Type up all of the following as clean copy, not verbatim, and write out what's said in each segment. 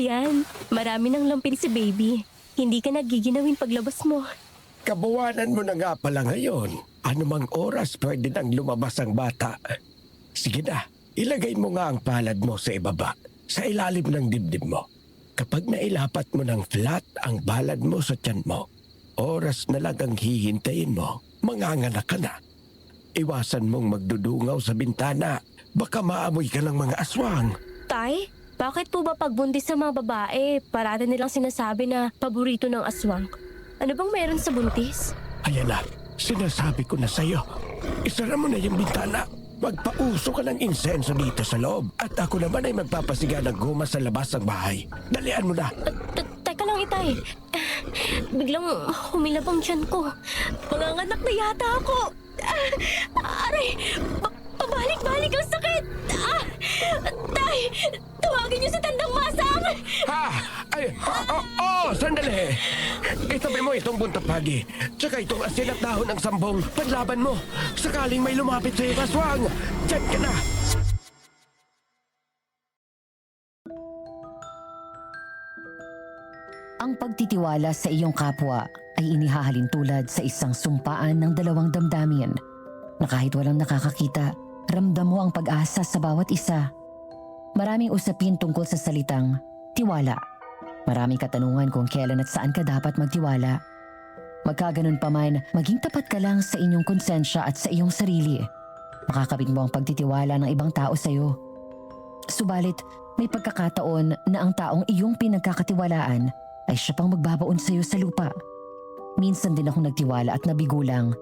Ayan, marami ng lampin si baby. Hindi ka nagiginawin paglabas mo. Kabuwanan mo na nga pala ngayon. Anumang oras pwede nang lumabas ang bata. Sige na, ilagay mo nga ang palad mo sa ibaba, sa ilalim ng dibdib mo. Kapag nailapat mo ng flat ang balad mo sa tiyan mo, oras na lang ang hihintayin mo, manganganak ka na. Iwasan mong magdudungaw sa bintana, baka maamoy ka ng mga aswang. Tay, bakit po ba pagbuntis sa mga babae, parada nilang sinasabi na paborito ng aswang? Ano bang meron sa buntis? Ayan na, sinasabi ko na sa'yo. Isara mo na yung bintana. Magpauso ka ng insenso dito sa loob. At ako naman ay magpapasiga ng guma sa labas ng bahay. Dalian mo na. Teka lang, Itay. Biglang humilab ang tiyan ko. Manganganak na yata ako. Aray! Pabalik-balik ang sakit! Tay! Tawagin niyo si Tandang Masang! Ha? Ay, sandali. Itabi mo itong buntapagi. Tsaka itong asin at dahon ng sambong. Panlaban mo. Sakaling may lumapit sa iyong aswang. Diyan ka na. Ang pagtitiwala sa iyong kapwa ay inihahalin tulad sa isang sumpaan ng dalawang damdamin na kahit walang nakakakita, ramdam mo ang pag-asa sa bawat isa. Maraming usapin tungkol sa salitang tiwala. Maraming katanungan kung kailan at saan ka dapat magtiwala. Magkaganon pa man, maging tapat ka lang sa inyong konsensya at sa iyong sarili. Makakabit mo ang pagtitiwala ng ibang tao sa iyo. Subalit, may pagkakataon na ang taong iyong pinagkakatiwalaan ay siya pang magbabaon sa iyo sa lupa. Minsan din akong nagtiwala at nabigulang.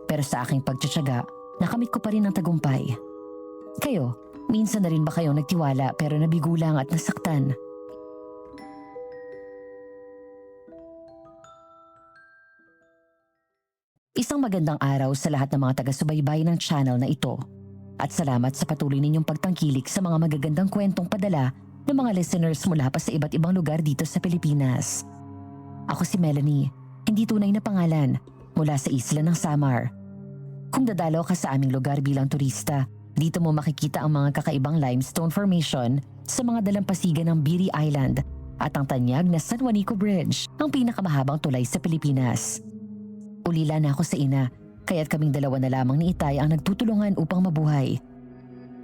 Pero sa aking pagtsatsaga, nakamit ko pa rin ang tagumpay. Kayo, minsan na rin ba kayong nagtiwala pero nabigulang at nasaktan? Isang magandang araw sa lahat ng mga taga-subaybay ng channel na ito. At salamat sa patuloy ninyong pagtangkilik sa mga magagandang kwentong padala ng mga listeners mula pa sa iba't ibang lugar dito sa Pilipinas. Ako si Melanie, hindi tunay na pangalan, mula sa isla ng Samar. Kung dadalaw ka sa aming lugar bilang turista, dito mo makikita ang mga kakaibang limestone formation sa mga dalampasigan ng Biri Island at ang tanyag na San Juanico Bridge, ang pinakamahabang tulay sa Pilipinas. Ulila na ako sa ina, kaya't kaming dalawa na lamang ni Itay ang nagtutulungan upang mabuhay.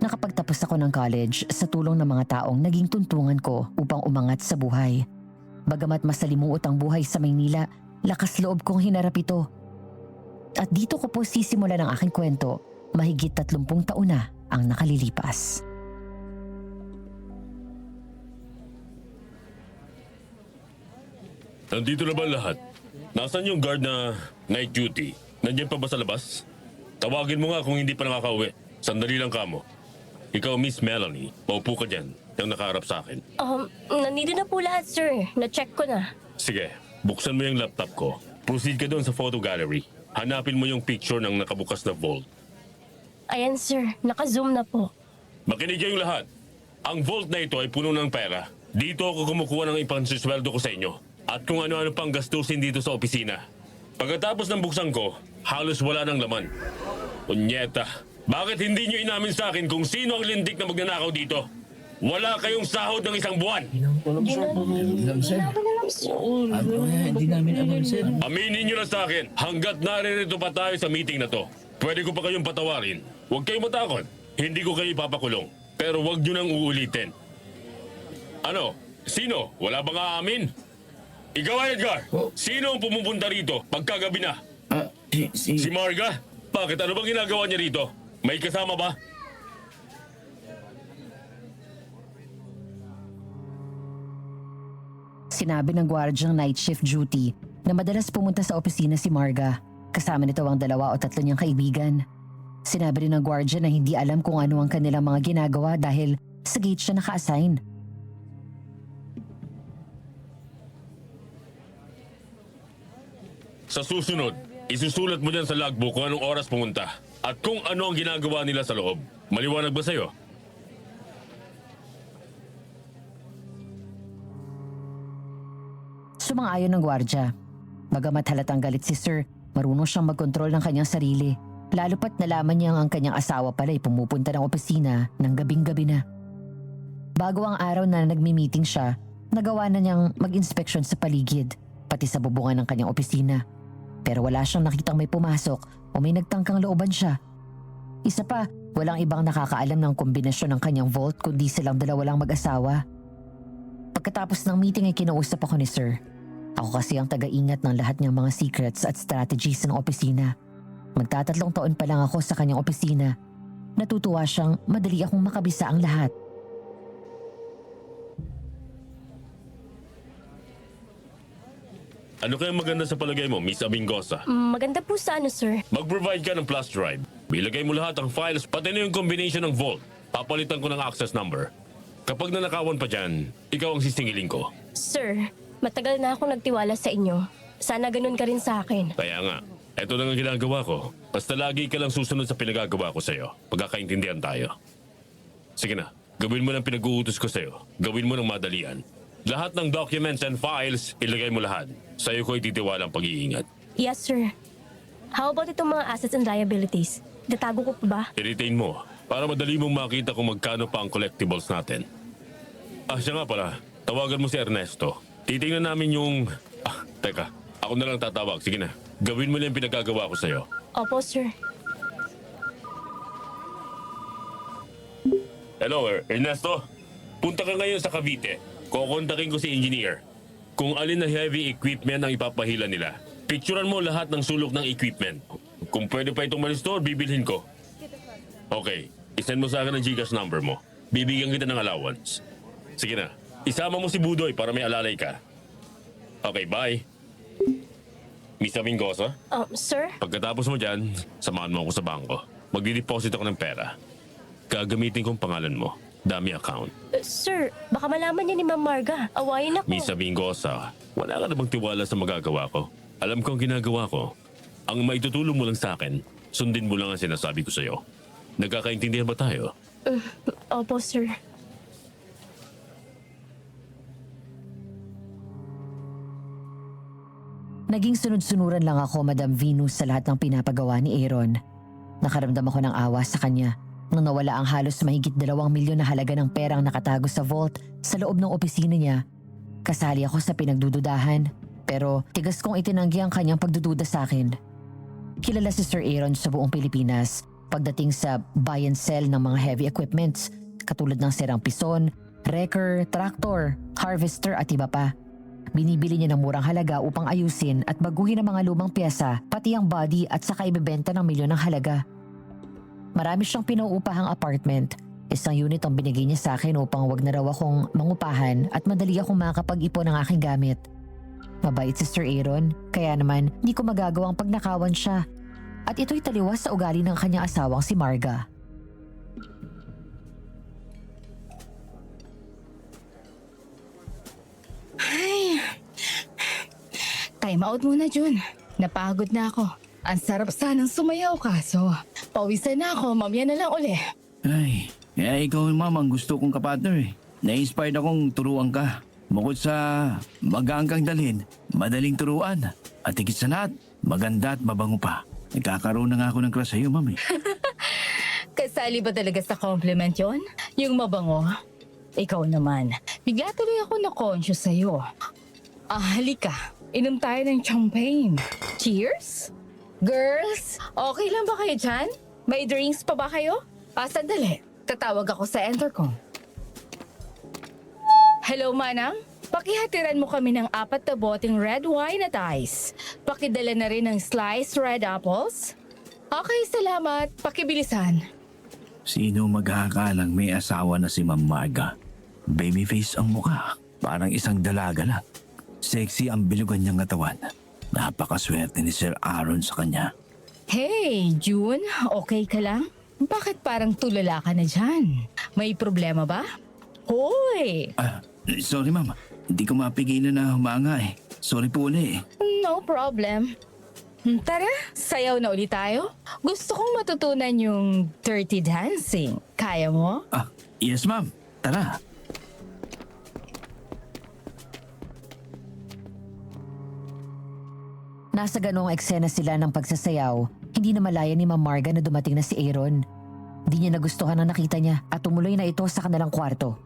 Nakapagtapos ako ng college sa tulong ng mga taong naging tuntungan ko upang umangat sa buhay. Bagamat masalimuot ang buhay sa Maynila, lakas loob kong hinarap ito. At dito ko po sisimulan ang aking kwento, mahigit 30 taon na ang nakalilipas. Nandito na ba lahat? Nasaan yung guard na night duty? Nandiyan pa ba sa labas? Tawagin mo nga kung hindi pa nakakauwi. Sandali lang kamo. Ikaw, Miss Melanie, paupo ka dyan. Yung nakaharap sa akin. Nandito na po lahat, sir. Na-check ko na. Sige, buksan mo yung laptop ko. Proceed ka doon sa photo gallery. Hanapin mo yung picture ng nakabukas na vault. Ayan, sir. Naka-zoom na po. Makinig kayong lahat. Ang vault na ito ay puno ng pera. Dito ako kumukuha ng ipansisweldo ko sa inyo. At kung ano-ano pang gastusin dito sa opisina. Pagkatapos ng buksan ko, halos wala ng laman. Unyeta, bakit hindi nyo inamin sa akin kung sino ang lintik na magnanakaw dito? Wala kayong sahod ng isang buwan. Hindi namin alam, sir. Aminin nyo na sa akin, hanggat naririto pa tayo sa meeting na to, pwede ko pa kayong patawarin. Huwag kayong matakot. Hindi ko kayo ipapakulong. Pero huwag nyo nang uulitin. Ano? Sino? Wala bang aamin? Ikaw, Edgar. Sino ang pumupunta rito pagkagabi na? Si Marga? Bakit? Ano bang ginagawa niya rito? May kasama ba? Sinabi ng gwardyang night shift duty na madalas pumunta sa opisina si Marga. Kasama nito ang 2 o 3 niyang kaibigan. Sinabi rin ng gwardya na hindi alam kung ano ang kanilang mga ginagawa dahil sa gate siya naka-assign. Sa susunod, isusulat mo dyan sa logbook kung anong oras pumunta at kung ano ang ginagawa nila sa loob. Maliwanag ba sa'yo? Sumang-ayon ng gwardya. Bagamat halatang galit si Sir, marunong siyang magkontrol ng kanyang sarili. Lalo pat nalaman niyang ang kanyang asawa pala ay pumupunta ng opisina ng gabing-gabi na. Bago ang araw na nagmi-meeting siya, Nagawa na niyang mag-inspeksyon sa paligid, pati sa bubungan ng kanyang opisina. Pero wala siyang nakitang may pumasok o may nagtangkang looban siya. Isa pa, walang ibang nakakaalam ng kombinasyon ng kanyang vault kundi silang dalawa lang mag-asawa. Pagkatapos ng meeting ay kinausap ako ni Sir. Ako kasi ang taga-ingat ng lahat ng mga secrets at strategies ng opisina. Magtatatlong taon pa lang ako sa kanyang opisina. Natutuwa siyang madali akong makabisa ang lahat. Ano kaya maganda sa palagay mo, Miss Abingosa? Maganda po sa ano, sir. Mag-provide ka ng flash drive. Ilagay mo lahat ang files, pati na yung combination ng vault. Papalitan ko ng access number. Kapag nanakawan pa dyan, ikaw ang sisingilin ko. Sir, matagal na akong nagtiwala sa inyo. Sana ganun ka rin sa akin. Kaya nga, eto na ang ginagawa ko. Basta lagi ka lang susunod sa pinagagawa ko sa'yo. Pagkakaintindihan tayo. Sige na, gawin mo ng pinag-uutos ko sa'yo. Gawin mo ng madalian. Lahat ng documents and files, ilagay mo lahat. Sa'yo ko ititiwala ang pag-iingat. Yes, sir. How about itong mga assets and liabilities? Datago ko pa ba? I-retain mo para madali mong makita kung magkano pa ang collectibles natin. Siya nga pala, tawagan mo si Ernesto. Titingnan namin yung... teka, ako na lang tatawag. Sige na, gawin mo lang yung pinagagawa ko sa'yo. Opo, sir. Hello, Ernesto. Punta ka ngayon sa Cavite. Kukontakin ko si engineer. Kung alin na heavy equipment ang ipapahila nila. Picturean mo lahat ng sulok ng equipment. Kung pwede pa itong ma-restore, bibilhin ko. Okay, isend mo sa akin ang GCash number mo. Bibigyan kita ng allowance. Sige na, isama mo si Budoy para may alalay ka. Okay, bye. Miss Amingosa, Sir? pagkatapos mo dyan, samahan mo ako sa bangko. Magdi-deposit ako ng pera. Gagamitin kong pangalan mo. Dami account. Sir, baka malaman niya ni Ma'am Marga. Awayin ako. Miss Amingosa, wala ka na bang tiwala sa magagawa ko? Alam ko ang ginagawa ko. Ang maitutulong mo lang sa akin, sundin mo lang ang sinasabi ko sa'yo. Nagkakaintindihan ba tayo? Opo, sir. Naging sunod-sunuran lang ako, Madam Venus, sa lahat ng pinapagawa ni Aaron. Nakaramdam ako ng awa sa kanya nang nawala ang halos mahigit 2 milyon na halaga ng perang nakatago sa vault sa loob ng opisina niya. Kasali ako sa pinagdududahan, pero tigas kong itinanggi ang kanyang pagdududa sa akin. Kilala si Sir Aaron sa buong Pilipinas pagdating sa buy and sell ng mga heavy equipments katulad ng serang pison, wrecker, tractor, harvester at iba pa. Binibili niya ng murang halaga upang ayusin at baguhin ang mga lumang pyesa, pati ang body at saka ibebenta ng milyon ng halaga. Marami siyang pinauupahang apartment. Isang unit ang binigay niya sa akin upang wag na raw akong mangupahan at madali akong makakapag-ipon ng aking gamit. Mabait si Sir Aaron, kaya naman di ko magagawang pagnakawan siya. At ito'y taliwas sa ugali ng kanyang asawang si Marga. Time out muna, Jun. Napagod na ako. Ang sarap sanang sumayaw kaso pawisan na ako, mamaya na lang uli. Ay, kaya ikaw ma'am ang gusto kong kapartner eh. Na-inspired akong turuan ka. Bukod sa magaang kang dalhin, madaling turuan. At higit sa lahat, maganda at mabango pa. Nagkakaroon na nga ako ng crush sa'yo, ma'am eh. Kasali ba talaga sa compliment yon? Yung mabango? Ikaw naman, bigla tuloy ako na-conscious sa'yo. Halika, inom tayo ng champagne. Cheers? Girls, okay lang ba kayo dyan? May drinks pa ba kayo? Sandali, tatawag ako sa intercom. Hello, Manang? Pakihatiran mo kami ng 4 na boteng red wine at ice. Pakidala na rin ng sliced red apples. Okay, salamat. Pakibilisan. Sino mag-aakalang may asawa na si Ma'am Marga? Babyface ang mukha. Parang isang dalaga lang. Sexy ang bilugan niyang katawan. Napakaswerte ni Sir Aaron sa kanya. Hey, June, okay ka lang? Bakit parang tulala ka na dyan? May problema ba? Hoy! Sorry ma'am. Hindi ko mapigilan na humanga eh. Sorry po ulit eh. No problem. Tara, sayaw na ulit tayo. Gusto kong matutunan yung dirty dancing. Kaya mo? Yes ma'am. Tara. Nasa ganoong eksena sila ng pagsasayaw, hindi na malaya ni Ma'am Marga na dumating na si Aaron. Di niya nagustuhan ang nakita niya at tumuloy na ito sa kanilang kwarto.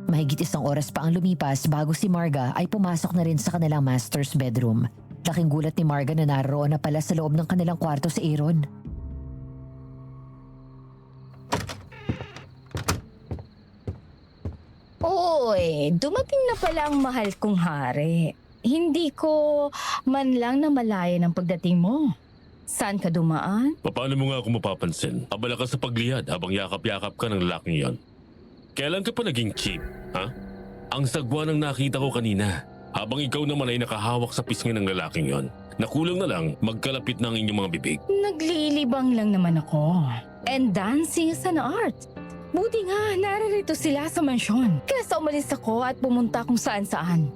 Mahigit 1 oras pa ang lumipas bago si Marga ay pumasok na rin sa kanilang master's bedroom. Laking gulat ni Marga na naroon na pala sa loob ng kanilang kwarto si Aaron. Uy, dumating na pala ang mahal kong hari. Hindi ko man lang namalayan ang pagdating mo. Saan ka dumaan? Paano mo nga ako mapapansin? Abala ka sa pagliyad habang yakap-yakap ka ng lalaking yon. Kailan ka pa naging cheap, ha? Ang sagwa ng nakita ko kanina. Habang ikaw naman ay nakahawak sa pisngi ng lalaking yon. Nakulang na lang magkalapit ng inyong mga bibig. Naglilibang lang naman ako. And dancing is an art. Buti nga, naririto sila sa mansyon. Kaya umalis ako at pumunta kung saan-saan.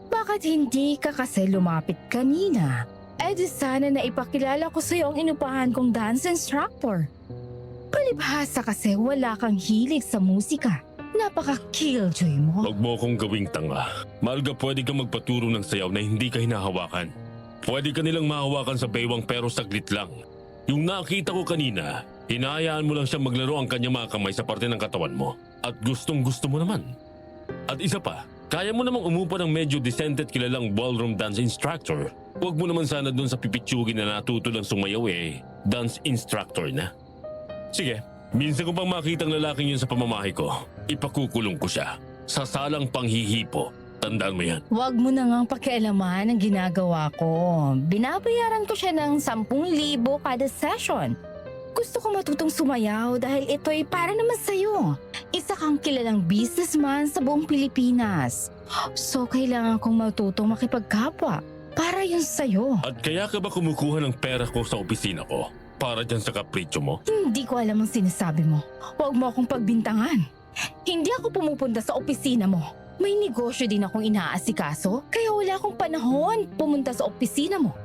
Bakit hindi ka kasi lumapit kanina? Eh di sana na ipakilala ko sa'yo ang inupahan kong dance instructor. Palibhasa kasi wala kang hilig sa musika. Napaka-killjoy mo. Huwag mo akong gawing tanga. Marga, pwede kang magpaturo ng sayaw na hindi ka hinahawakan. Pwede ka nilang mahawakan sa baywang pero saglit lang. Yung nakita ko kanina, hinahayaan mo lang siya maglaro ang kanyang mga kamay sa parte ng katawan mo. At gustong gusto mo naman. At isa pa, kaya mo namang umupa ng medyo decent at kilalang ballroom dance instructor. Huwag mo naman sana dun sa pipitsugin na natuto lang sumayaw dance instructor na. Sige, minsan ko pang makita ang lalaking yun sa pamamahay ko, ipakukulong ko siya. Sa salang panghihipo. Tandaan mo yan. Huwag mo na ngang pakialaman ang ginagawa ko. Binabayaran ko siya ng 10,000 kada session. Gusto ko matutong sumayaw dahil ito'y para naman sa'yo. Isa kang kilalang businessman sa buong Pilipinas. So kailangan kong matutong makipagkapwa. Para yun sa'yo. At kaya ka ba kumukuha ng pera ko sa opisina ko? Para dyan sa kapritsyo mo? Hindi ko alam ang sinasabi mo. Huwag mo akong pagbintangan. Hindi ako pumupunta sa opisina mo. May negosyo din akong inaasikaso, kaya wala akong panahon pumunta sa opisina mo.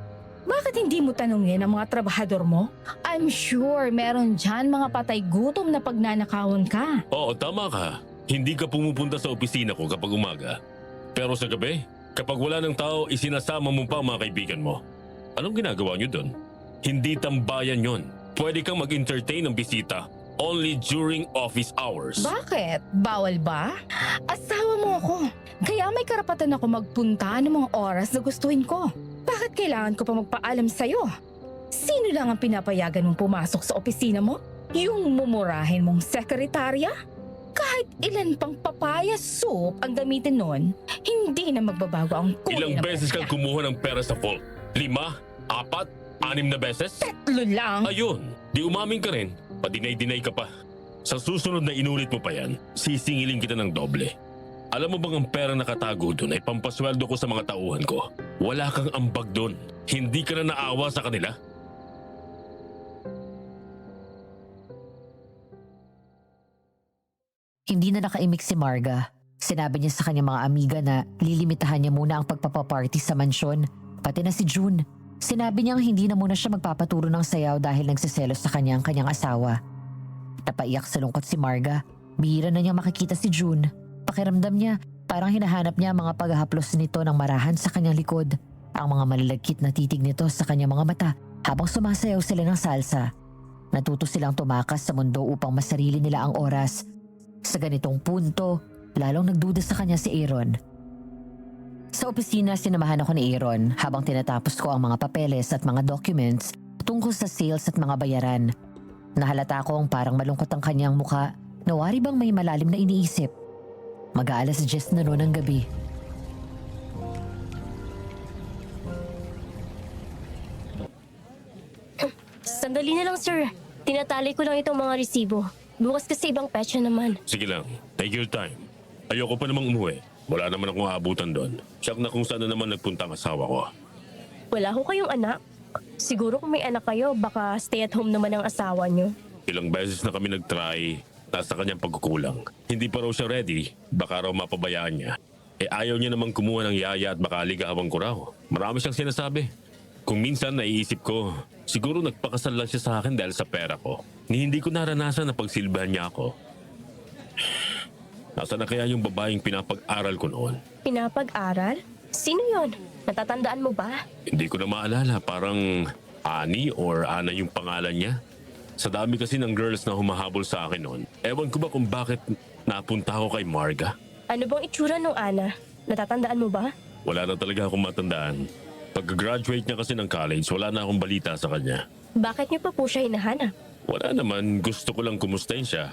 Bakit hindi mo tanungin ang mga trabahador mo? I'm sure meron dyan mga patay gutom na pagnanakawan ka. Oo, tama ka. Hindi ka pumupunta sa opisina ko kapag umaga. Pero sa gabi, kapag wala ng tao, isinasama mo pa ang mga kaibigan mo. Anong ginagawa niyo doon? Hindi tambayan yon. Pwede kang mag-entertain ng bisita only during office hours. Bakit? Bawal ba? Asawa mo ako. Kaya may karapatan ako magpunta ng mga oras na gustuhin ko. Bakit kailangan ko pa magpaalam sa'yo? Sino lang ang pinapayagan mong pumasok sa opisina mo? Yung mumurahin mong sekretarya? Kahit ilan pang papaya soup ang gamitin nun, hindi na magbabago ang kulay Ilang ng beses buhok kang niya. kumuha ng pera sa vault? 5? 4? 6 na beses? 3 lang. Ayun, di umaming ka rin. Padinay-dinay ka pa. Sa susunod na inulit mo pa yan, sisingilin kita ng doble. Alam mo bang ang pera nakatago doon ay pampasweldo ko sa mga tauhan ko? Wala kang ambag doon. Hindi ka na naawa sa kanila. Hindi na nakaimik si Marga. Sinabi niya sa kanyang mga amiga na lilimitahan niya muna ang pagpapaparty sa mansyon, pati na si June. Sinabi niyang hindi na muna siya magpapaturo ng sayaw dahil nagsiselos sa kanyang asawa. Napaiyak sa lungkot si Marga. Bihira na niyang makikita si June. Pakiramdam niya, parang hinahanap niya ang mga paghahaplos nito ng marahan sa kanyang likod. Ang mga malalagkit na titig nito sa kanyang mga mata habang sumasayaw sila ng salsa. Natuto silang tumakas sa mundo upang masarili nila ang oras. Sa ganitong punto, lalong nagduda sa kanya si Aaron. Sa opisina, sinamahan ako ni Aaron habang tinatapos ko ang mga papeles at mga documents tungkol sa sales at mga bayaran. Nahalata kong parang malungkot ang kanyang muka. Nawari bang may malalim na iniisip? Mag-aalas 10 na noon ng gabi. Sandali na lang, sir. Tinatali ko lang itong mga resibo. Bukas kasi ibang petsa naman. Sige lang, take your time. Ayoko pa namang umuwi. Wala naman akong aabutan doon. Siyak na kung saan na naman nagpunta ang asawa ko. Wala ho kayong anak. Siguro kung may anak kayo, baka stay at home naman ang asawa niyo. Ilang beses na kami nag-try, nasa kanyang pagkukulang. Hindi pa raw siya ready, baka raw mapabayaan niya. Ayaw niya namang kumuha ng yaya at baka ligawan ko raw. Marami siyang sinasabi. Kung minsan naiisip ko, siguro nagpakasal lang siya sa akin dahil sa pera ko. Ni hindi ko naranasan na pagsilbahan niya ako. Nasaan na kaya yung babaeng pinapag-aral ko noon? Pinapag-aral? Sino yon? Natatandaan mo ba? Hindi ko na maalala, parang Ani or Ana yung pangalan niya. Sa dami kasi ng girls na humahabol sa akin noon, ewan ko ba kung bakit napunta ako kay Marga. Ano bang itsura nung Ana? Natatandaan mo ba? Wala na talaga akong matandaan. Pag-graduate niya kasi ng college, wala na akong balita sa kanya. Bakit niyo pa po siya hinahanap? Wala naman, gusto ko lang kumustahin siya.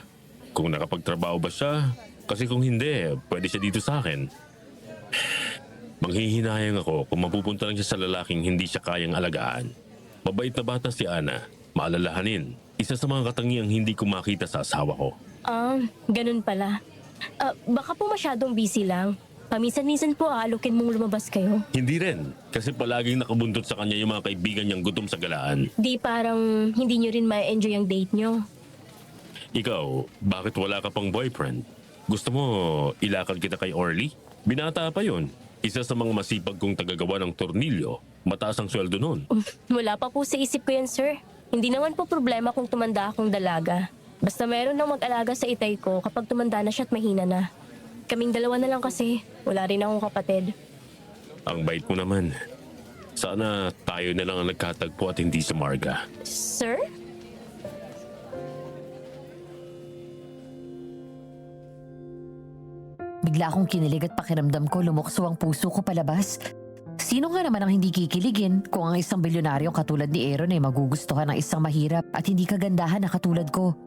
Kung nakapagtrabaho ba siya, kasi kung hindi, pwede siya dito sa akin. Manghihinayang ako kung mapupunta lang siya sa lalaking hindi siya kayang alagaan. Mabait na bata si Ana, maalalahanin. Isa sa mga katangiang hindi ko makita sa asawa ko. Ganun pala. Baka po masyadong busy lang. Paminsan-minsan po aalukin mong lumabas kayo. Hindi rin, kasi palaging nakabuntot sa kanya yung mga kaibigan niyang gutom sa galaan. Di parang hindi nyo rin ma-enjoy ang date nyo. Ikaw, bakit wala ka pang boyfriend? Gusto mo ilakad kita kay Orly? Binata pa yun. Isa sa mga masipag kong tagagawa ng tornilyo. Mataas ang sweldo nun. Wala pa po sa isip ko yan, sir. Hindi naman po problema kung tumanda akong dalaga. Basta meron nang mag-alaga sa itay ko kapag tumanda na siya at mahina na. Kaming dalawa na lang kasi. Wala rin akong kapatid. Ang bait mo naman. Sana tayo na lang ang nagkatagpo at hindi si Marga. Sir? Bigla akong kinilig at pakiramdam ko lumukso ang puso ko palabas. Sino nga naman ang hindi kikiligin kung ang isang bilyonaryong katulad ni Aaron ay magugustuhan ng isang mahirap at hindi kagandahan na katulad ko?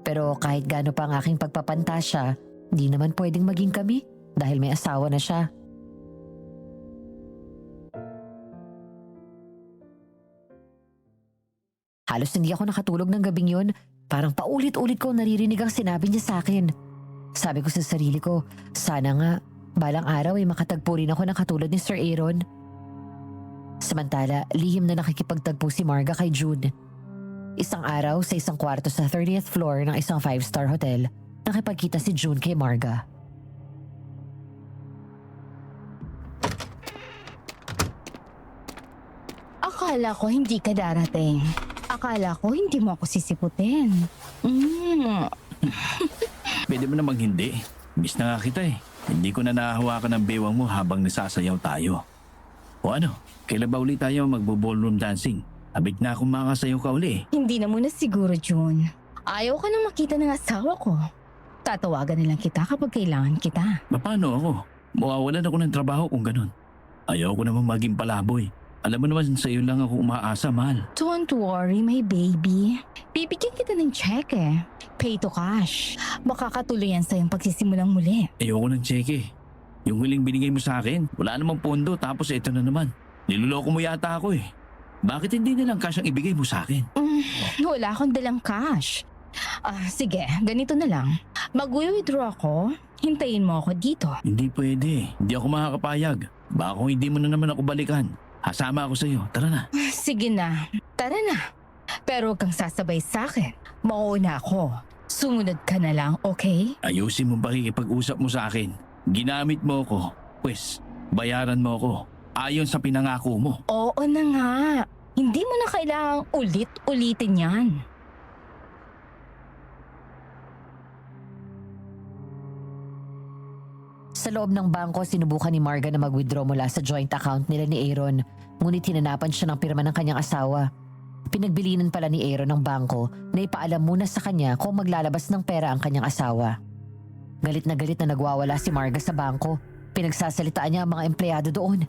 Pero kahit gaano pa ang aking pagpapantasya, di naman pwedeng maging kami dahil may asawa na siya. Halos hindi ako nakatulog ng gabing yun. Parang paulit-ulit ko naririnig ang sinabi niya sa akin. Sabi ko sa sarili ko, sana nga, balang araw ay makatagpo rin ako ng katulad ni Sir Aaron. Samantala, lihim na nakikipagtagpo si Marga kay June. Isang araw sa isang kwarto sa 30th floor ng isang 5-star hotel, nakipagkita si June kay Marga. Akala ko hindi ka darating. Akala ko hindi mo ako sisiputin. Pwede mo namang hindi. Miss na nga kita eh. Hindi ko na nahahawakan ng bewang mo habang nasasayaw tayo. O ano, kailan ba ulit tayo magbo-ballroom dancing? Abig na akong makasayaw ka uli. Hindi na muna siguro, June. Ayaw ka na makita ng asawa ko. Tatawagan na lang kita kapag kailangan kita. Paano ako? Mawawalan ako ng trabaho kung ganun. Ayaw ko naman maging palaboy. Alam mo naman sa iyo lang ako umaasa, mahal. Don't worry, my baby. Bibigyan kita ng check eh. Pay to cash. Makakatuloy yan sa iyong pagsisimulang muli. Ayoko ng cheque. Yung huling binigay mo sa akin, wala namang pondo tapos ito na naman. Niloloko mo yata ako eh. Bakit hindi na lang cash ang ibigay mo sa akin? Wala akong dalang cash. Sige, ganito na lang. Mag-withdraw ako. Hintayin mo ako dito. Hindi pwede. Hindi ako makakapayag. Baka kung hindi mo na naman ako balikan. Hasama ako sa iyo. Tara na. Sige na. Tara na. Pero huwag kang sasabay sa akin. Mauna ako. Sumunod ka na lang, okay? Ayusin mo pakikipag-usap mo sa akin. Ginamit mo ako. Pwes, bayaran mo ako. Ayon sa pinangako mo. Oo na nga. Hindi mo na kailangang ulit-ulitin yan. Sa loob ng bangko, sinubukan ni Marga na mag-withdraw mula sa joint account nila ni Aaron, ngunit hinanapan siya ng pirma ng kanyang asawa. Pinagbilinan pala ni Aaron ng bangko na ipaalam muna sa kanya kung maglalabas ng pera ang kanyang asawa. Galit na nagwawala si Marga sa bangko. Pinagsasalitaan niya ang mga empleyado doon.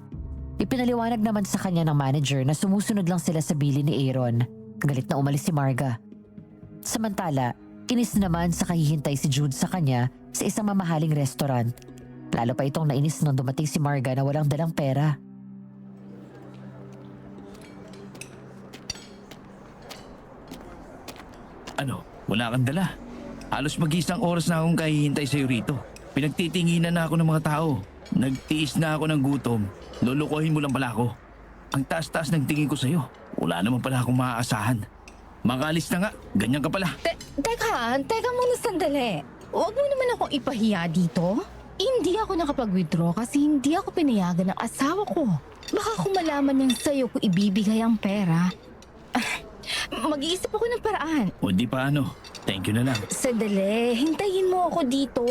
Ipinaliwanag naman sa kanya ng manager na sumusunod lang sila sa bili ni Aaron. Galit na umalis si Marga. Samantala, inis naman sa kahihintay si Jude sa kanya sa isang mamahaling restaurant. Lalo pa itong nainis nung dumating si Marga na walang dalang pera. Ano? Wala kang dala. Halos mag-isang oras na akong kahihintay sa'yo rito. Pinagtitinginan na ako ng mga tao. Nagtiis na ako ng gutom. Lulukohin mo lang pala ako. Ang taas-taas ng tingin ko sa'yo. Wala naman pala akong maaasahan. Makalis na nga. Ganyan ka pala. Teka muna sandali. Huwag mo naman akong ipahiya dito. Hindi ako nakapag-withdraw kasi hindi ako pinayagan ng asawa ko. Baka kung malaman niyang sa'yo ko ibibigay ang pera. Mag-iisip ako ng paraan. O di paano. Thank you na lang. Sandali, hintayin mo ako dito.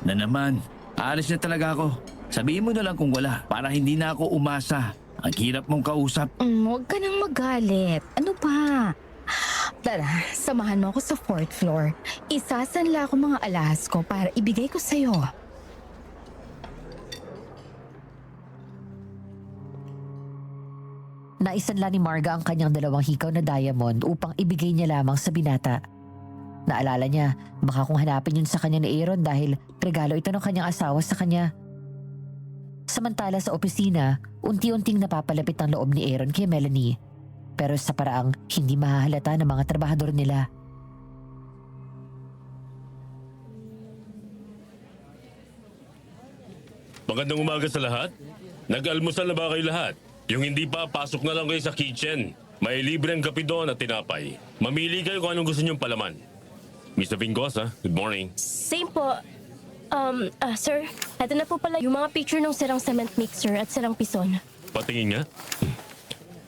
Na naman. Aalis na talaga ako. Sabihin mo na lang kung wala para hindi na ako umasa. Ang hirap mong kausap. Huwag ka nang magalit. Ano ba? Tara, samahan mo ako sa 4th floor. Isasanla ako mga alahas ko para ibigay ko sa'yo. Naisanla ni Marga ang kanyang 2 hikaw na diamond upang ibigay niya lamang sa binata. Naalala niya, baka kung hanapin yun sa kanya ni Aaron dahil regalo ito ng kanyang asawa sa kanya. Samantala sa opisina, unti-unting napapalapit ang loob ni Aaron kay Melanie. Pero sa paraang hindi mahahalata ng mga trabahador nila. Magandang umaga sa lahat. Nag-almusal na ba kayo lahat? Yung hindi pa, pasok na lang kayo sa kitchen. May libreng kape doon at tinapay. Mamili kayo kung anong gusto niyong palaman. Mr. Vingosa, good morning. Same po. Sir, eto na po pala yung mga picture ng sirang cement mixer at sirang pison. Patingin nga.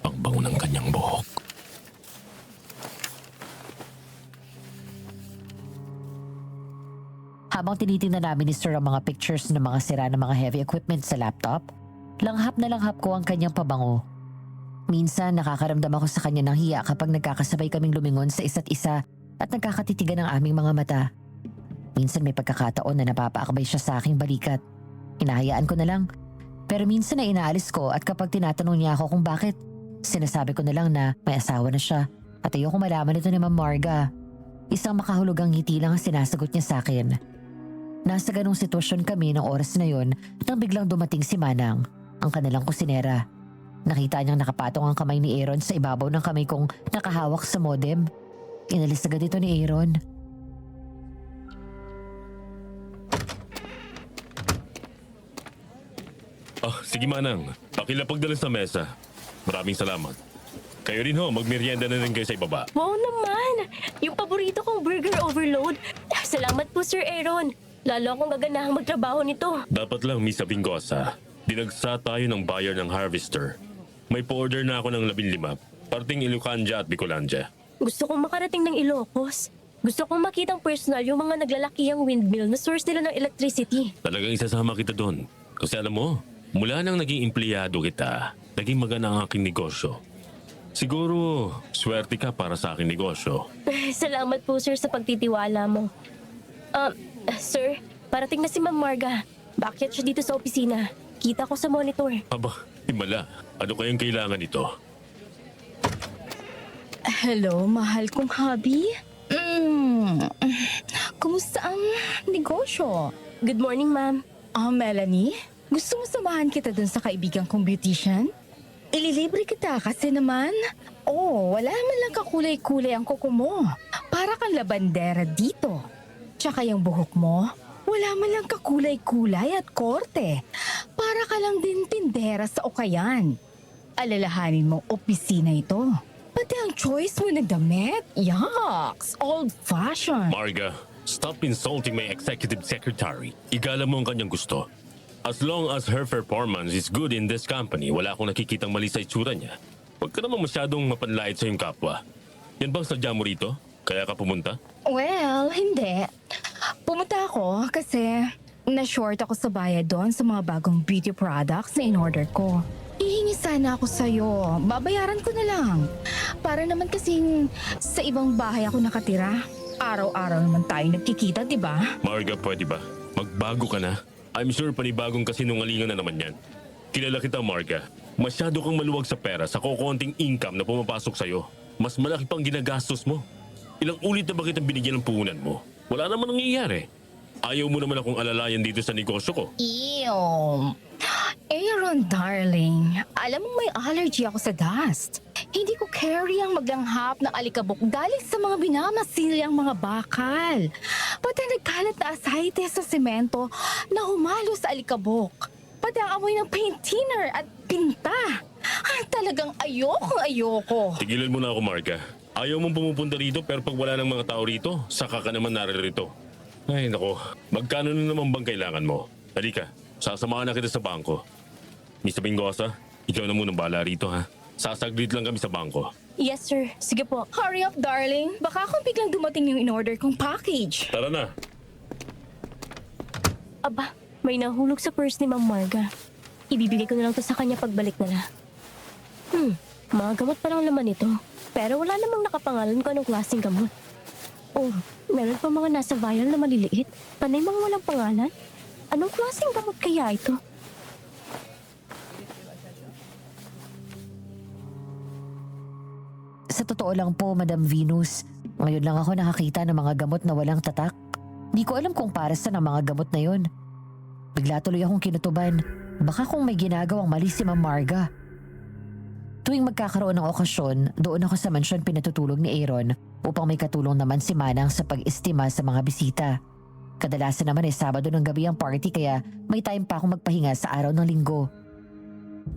Ang bango ng kanyang buhok. Habang tinitingnan namin ni Sir ang mga pictures ng mga sira ng mga heavy equipment sa laptop, langhap na langhap ko ang kanyang pabango. Minsan nakakaramdam ako sa kanya ng hiya kapag nagkakasabay kaming lumingon sa isa't isa at nagkakatitigan ang aming mga mata. Minsan may pagkakataon na napapaakbay siya sa aking balikat. Hinahayaan ko na lang. Pero minsan ay inaalis ko at kapag tinatanong niya ako kung bakit, sinasabi ko na lang na may asawa na siya at ayoko malaman ito ni Ma'am Marga. Isang makahulugang ngiti lang ang sinasagot niya sa akin. Nasa ganong sitwasyon kami ng oras na yon nang biglang dumating si Manang, ang kanilang kusinera. Nakita niyang nakapatong ang kamay ni Aaron sa ibabaw ng kamay kong nakahawak sa modem. Inalis agad ito ni Aaron. Sige Manang, pakilapagdala sa mesa. Maraming salamat. Kayo rin ho, magmerienda na rin kayo sa ibaba. Wow naman! Yung paborito kong burger overload. Salamat po, Sir Aaron. Lalo akong gaganahang magtrabaho nito. Dapat lang, Miss Vingosa. Dinagsa tayo ng buyer ng harvester. May po-order na ako ng 15, parting Ilocanja at Bicolandia. Gusto kong makarating ng Ilocos. Gusto kong makitang personal yung mga naglalakihang windmill na source nila ng electricity. Talagang isasama kita doon. Kasi alam mo, mula nang naging empleyado kita, naging maganda ang aking negosyo. Siguro, swerte ka para sa aking negosyo. Salamat po, sir, sa pagtitiwala mo. Sir, parating na si Ma'am Marga. Bakit siya dito sa opisina? Kita ko sa monitor. Aba, himala. Ano kayang kailangan ito? Hello, mahal kong hubby. Kumusta ang negosyo? Good morning, ma'am. Melanie, gusto mo samahan kita dun sa kaibigan kong beautician? Ililibre kita kasi naman. Wala man lang kakulay-kulay ang kuko mo. Para kang labandera dito. Tsaka yung buhok mo, wala man lang kakulay-kulay at korte. Para ka lang din tindera sa Ukayan. Alalahanin mong opisina ito. Pati ang choice mo ng damit, yucks, old-fashioned. Marga, stop insulting my executive secretary. Igala mo ang kanyang gusto. As long as her performance is good in this company, wala akong nakikitang mali sa itsura niya. Huwag ka naman masyadong mapanlait sa iyong kapwa. Yan bang sadya mo rito? Kaya ka pumunta? Well, hindi. Pumunta ako kasi na-short ako sa bayad doon sa mga bagong beauty products na in-order ko. Hihingi sana ako sa'yo. Babayaran ko na lang. Para naman kasing sa ibang bahay ako nakatira. Araw-araw naman tayo nagkikita, di ba? Marga, pwede ba? Magbago ka na. I'm sure panibagong kasinungalingan na naman yan. Kilala kita, Marga. Masyado kang maluwag sa pera sa kukunting income na pumapasok sa'yo. Mas malaki pang ginagastos mo. Ilang ulit na ba kitang binigyan ng puhunan mo? Wala naman nangyayari. Ayaw mo naman akong alalayan dito sa negosyo ko. Ew. Aaron, darling. Alam mo may allergy ako sa dust. Hindi ko carry ang maglanghap na alikabok galing sa mga binamasilyang mga bakal. Pati nagkalat na ascites sa semento na humalo sa alikabok. Pati ang amoy ng paint thinner at pinta. Talagang ayoko. Tigilan mo na ako, Marga. Ayaw mong pumupunta rito pero pag wala ng mga tao rito, saka ka naman naririto. Ay, nako. Magkano na naman bang kailangan mo? Halika, sasamahan na kita sa bangko. Mr. Bingosa, ikaw na munang bala rito, ha? Sasaglit lang kami sa bangko. Yes, sir. Sige po. Hurry up, darling. Baka kung biglang dumating yung in-order kong package. Tara na. Aba, may nahulog sa purse ni Ma'am Marga. Ibibigay ko na lang to sa kanya pagbalik nila. Mga gamot pa lang laman ito. Pero wala namang nakapangalan ko anong klaseng gamot. Meron pa mga nasa vial na maliliit. Panay mga walang pangalan. Anong klaseng gamot kaya ito? Sa totoo lang po, Madam Venus, ngayon lang ako nakakita ng mga gamot na walang tatak. Di ko alam kung para saan ang mga gamot na yon. Bigla tuloy akong kinutuban. Baka kung may ginagawang mali si Ma'am Marga. Tuwing magkakaroon ng okasyon, doon ako sa mansyon pinatutulog ni Aaron upang may katulong naman si Manang sa pag-estima sa mga bisita. Kadalasan naman Sabado ng gabi ang party kaya may time pa akong magpahinga sa araw ng linggo.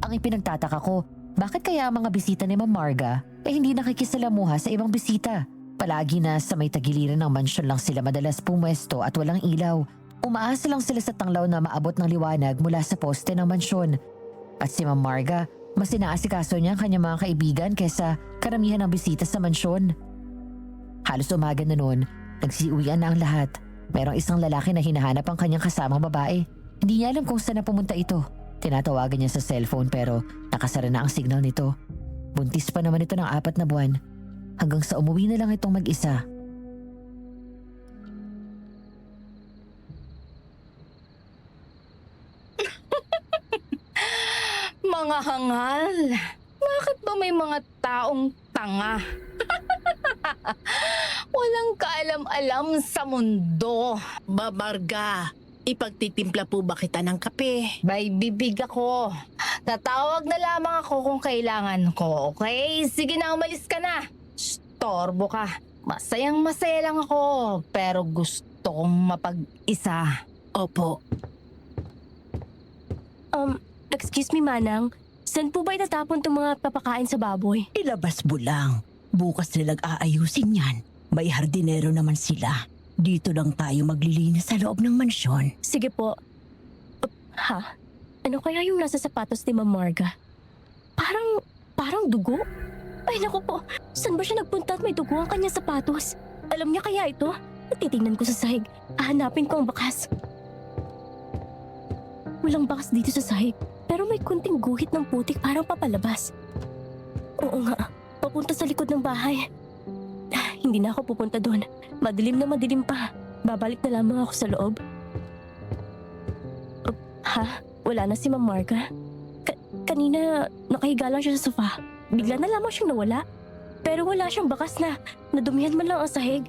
Ang ipinagtataka ko, bakit kaya ang mga bisita ni Ma'am Marga hindi nakikisalamuha sa ibang bisita? Palagi na sa may tagiliran ng mansyon lang sila madalas pumwesto at walang ilaw. Umaasa lang sila sa tanglaw na maabot ng liwanag mula sa poste ng mansyon. At si Ma'am Marga, mas inaasikaso niya ang kanyang mga kaibigan kaysa karamihan ng bisita sa mansyon. Halos umaga na noon, nagsiuwian na ang lahat. Merong isang lalaki na hinahanap ang kanyang kasamang babae. Hindi niya alam kung saan na pumunta ito. Tinatawagan niya sa cellphone pero nakasara na ang signal nito. Buntis pa naman ito ng 4 na buwan. Hanggang sa umuwi na lang itong mag-isa. Mga hangal, bakit ba may mga taong tanga? Walang kaalam-alam sa mundo. Babarga, ipagtitimpla po ba kita ng kape? May bibig ako. Tatawag na lamang ako kung kailangan ko, okay? Sige na, umalis ka na. Storbo ka. Masayang masaya lang ako, pero gusto kong mapag-isa. Opo. Excuse me, Manang. Saan po ba itatapon itong mga papakain sa baboy? Ilabas mo lang. Bukas nila aayusin yan. May hardinero naman sila. Dito lang tayo maglilinis sa loob ng mansyon. Sige po. Ha? Ano kaya yung nasa sapatos ni Ma'am Marga? Parang dugo? Ay naku po, saan ba siya nagpunta at may dugo ang kanyang sapatos? Alam niya kaya ito? Titingnan ko sa sahig. Hahanapin ko ang bakas. Walang bakas dito sa sahig, pero may kunting guhit ng putik parang papalabas. Oo nga, papunta sa likod ng bahay. Hindi na ako pupunta doon. Madilim pa. Babalik na lamang ako sa loob. Ha? Wala na si Ma'am Marga? Kanina, nakahiga lang siya sa sofa. Bigla na lamang siyang nawala. Pero wala siyang bakas na nadumihan man lang ang sahig.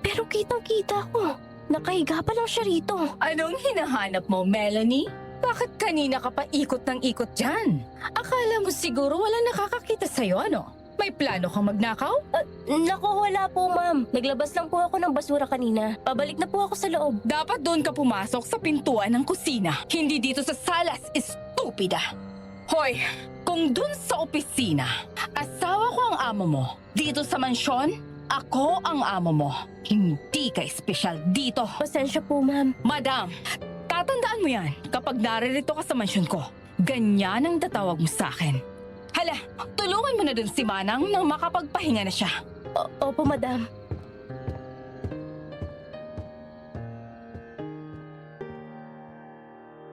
Pero kitang-kita ko. Nakahiga pa lang siya rito. Anong hinahanap mo, Melanie? Bakit kanina ka pa ikot ng ikot dyan? Akala mo siguro walang nakakakita sa'yo, ano? May plano kang magnakaw? Naku, wala po, ma'am. Naglabas lang po ako ng basura kanina. Pabalik na po ako sa loob. Dapat doon ka pumasok sa pintuan ng kusina. Hindi dito sa salas, estupida. Hoy, kung doon sa opisina, asawa ko ang amo mo. Dito sa mansyon, ako ang amo mo. Hindi ka espesyal dito. Pasensya po, ma'am. Madam, tatandaan mo yan kapag naririto ka sa mansyon ko. Ganyan ang tatawag mo sa akin. Hala, tulungan mo na dun si Manang nang makapagpahinga na siya. Opo, madam.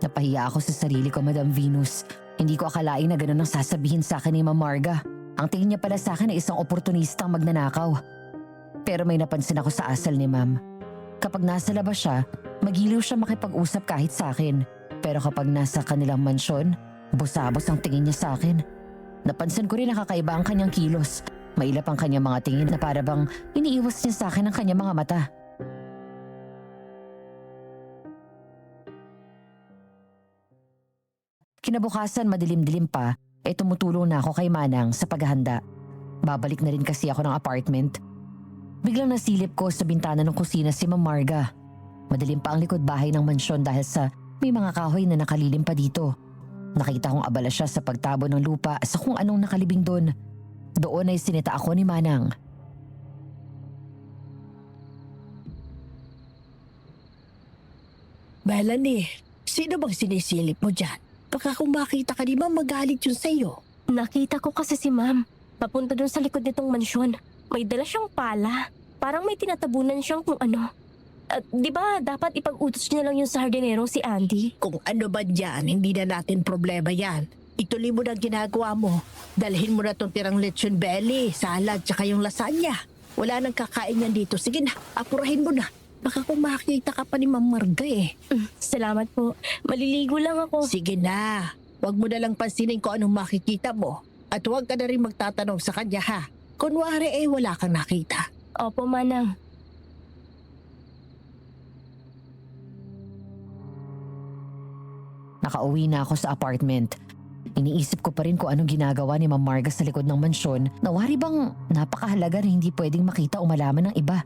Napahiya ako sa sarili ko, Madam Venus. Hindi ko akalain na ganun ang sasabihin sa akin ni Ma'am Marga. Ang tingin niya pala sa akin ay isang oportunistang magnanakaw. Pero may napansin ako sa asal ni Ma'am. Kapag nasa labas siya, magiliw siya makipag-usap kahit sa akin. Pero kapag nasa kanilang mansyon, busabos ang tingin niya sa akin. Napansin ko rin nakakaiba ang kanyang kilos. Mailap ang kanyang mga tingin na para bang iniiwas niya sa akin ang kanyang mga mata. Kinabukasan madilim-dilim pa, tumutulong na ako kay Manang sa paghahanda. Babalik na rin kasi ako ng apartment. Biglang nasilip ko sa bintana ng kusina si Ma'am Marga. Madilim pa ang likod bahay ng mansyon dahil sa may mga kahoy na nakalilim pa dito. Nakita kong abala siya sa pagtabo ng lupa sa kung anong nakalibing doon. Doon ay sinita ako ni Manang. Melanie, sino bang sinisilip mo dyan? Baka kung makita ka di ba magalit yun sa'yo? Nakita ko kasi si ma'am. Papunta dun sa likod nitong mansyon. May dala siyang pala. Parang may tinatabunan siyang kung ano. At di ba dapat ipag-utos niya lang yung sa hardinerong si Andy? Kung ano ba dyan, hindi na natin problema yan. Ituloy mo na ang ginagawa mo. Dalhin mo na tong tirang lechon belly, salad, tsaka yung lasagna. Wala nang kakain yan dito. Sige na, apurahin mo na. Baka kung makikita ka pa ni Ma'am Marga eh. Salamat po. Maliligo lang ako. Sige na. Huwag mo na lang pansinin kung anong makikita mo. At huwag ka na rin magtatanong sa kanya ha. Kunwari wala kang nakita. Opo, Manang. Nakauwi na ako sa apartment. Iniisip ko pa rin kung anong ginagawa ni Ma'am Marga sa likod ng mansyon na wari bang napakahalaga na hindi pwedeng makita o malaman ng iba.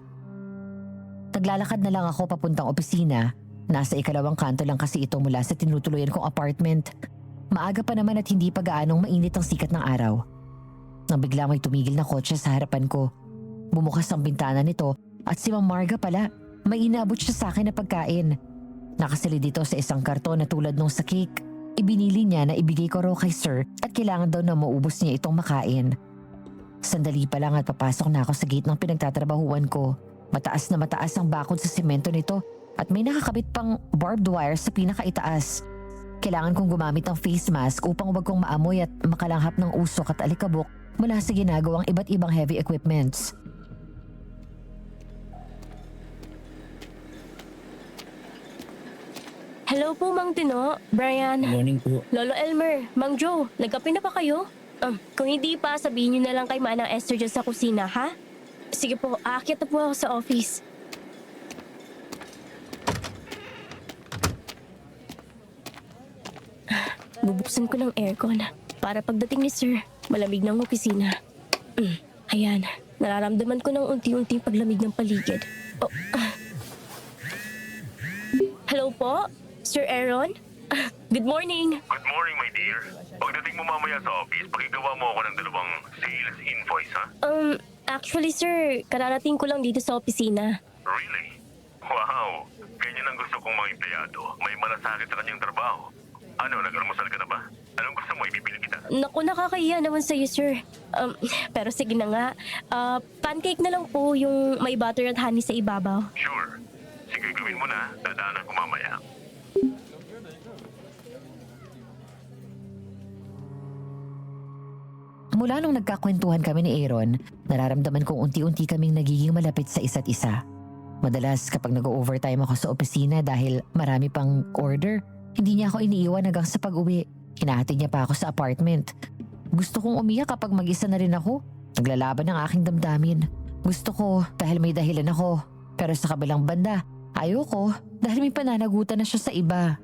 Naglalakad na lang ako papuntang opisina. Nasa ikalawang kanto lang kasi ito mula sa tinutuluyan kong apartment. Maaga pa naman at hindi pa gaanong mainit ang sikat ng araw. Nang bigla may tumigil na kotse sa harapan ko. Bumukas ang bintana nito at si Ma'am Marga pala. May inaabot siya sa akin na pagkain. Nakasalid dito sa isang karton na tulad nung sa cake. Ibinili niya na ibigay ko raw kay sir at kailangan daw na maubos niya itong makain. Sandali pa lang at papasok na ako sa gate ng pinagtatrabahuan ko. Mataas na mataas ang bakod sa semento nito at may nakakabit pang barbed wire sa pinakaitaas. Kailangan kong gumamit ng face mask upang wag kong maamoy at makalanghap ng usok at alikabok mula sa ginagawang iba't ibang heavy equipments. Hello po, Mang Tino, Brian, Morning po. Lolo Elmer, Mang Joe, nagkape na pa kayo? Kung hindi pa, sabihin niyo na lang kay Manang Esther dyan sa kusina, ha? Sige po, aakyat na po ako sa office. Bubuksan ko ng aircon para pagdating ni Sir, malamig ng opisina. Ayan, nararamdaman ko ng unti-unting paglamig ng paligid. Oh. Hello po, Sir Aaron? Good morning. Good morning, my dear. Pagdating mo mamaya sa office, pakigawa mo ako ng 2 sales invoice, ha? Actually sir, kararating ko lang dito sa opisina. Really? Wow! Ganyan ang gusto kong mga empleyado. May malasakit sa kanyang trabaho. Ano, nag-almusal ka na ba? Anong gusto mo, ibibili kita? Naku, nakakahiya naman sa'yo, sir. Pero sige na nga. Pancake na lang po yung may butter at honey sa ibabaw. Sure. Sige, gawin mo na. Dadaanan ko mamaya. Mula nung nagkakwentuhan kami ni Aaron, nararamdaman kong unti-unti kaming nagiging malapit sa isa't isa. Madalas kapag nag-overtime ako sa opisina dahil marami pang order, hindi niya ako iniiwan hanggang sa pag-uwi. Hinahatid niya pa ako sa apartment. Gusto kong umiyak kapag mag-isa na rin ako. Naglalaban ang aking damdamin. Gusto ko dahil may dahilan ako. Pero sa kabilang banda, ayoko dahil may pananagutan na siya sa iba.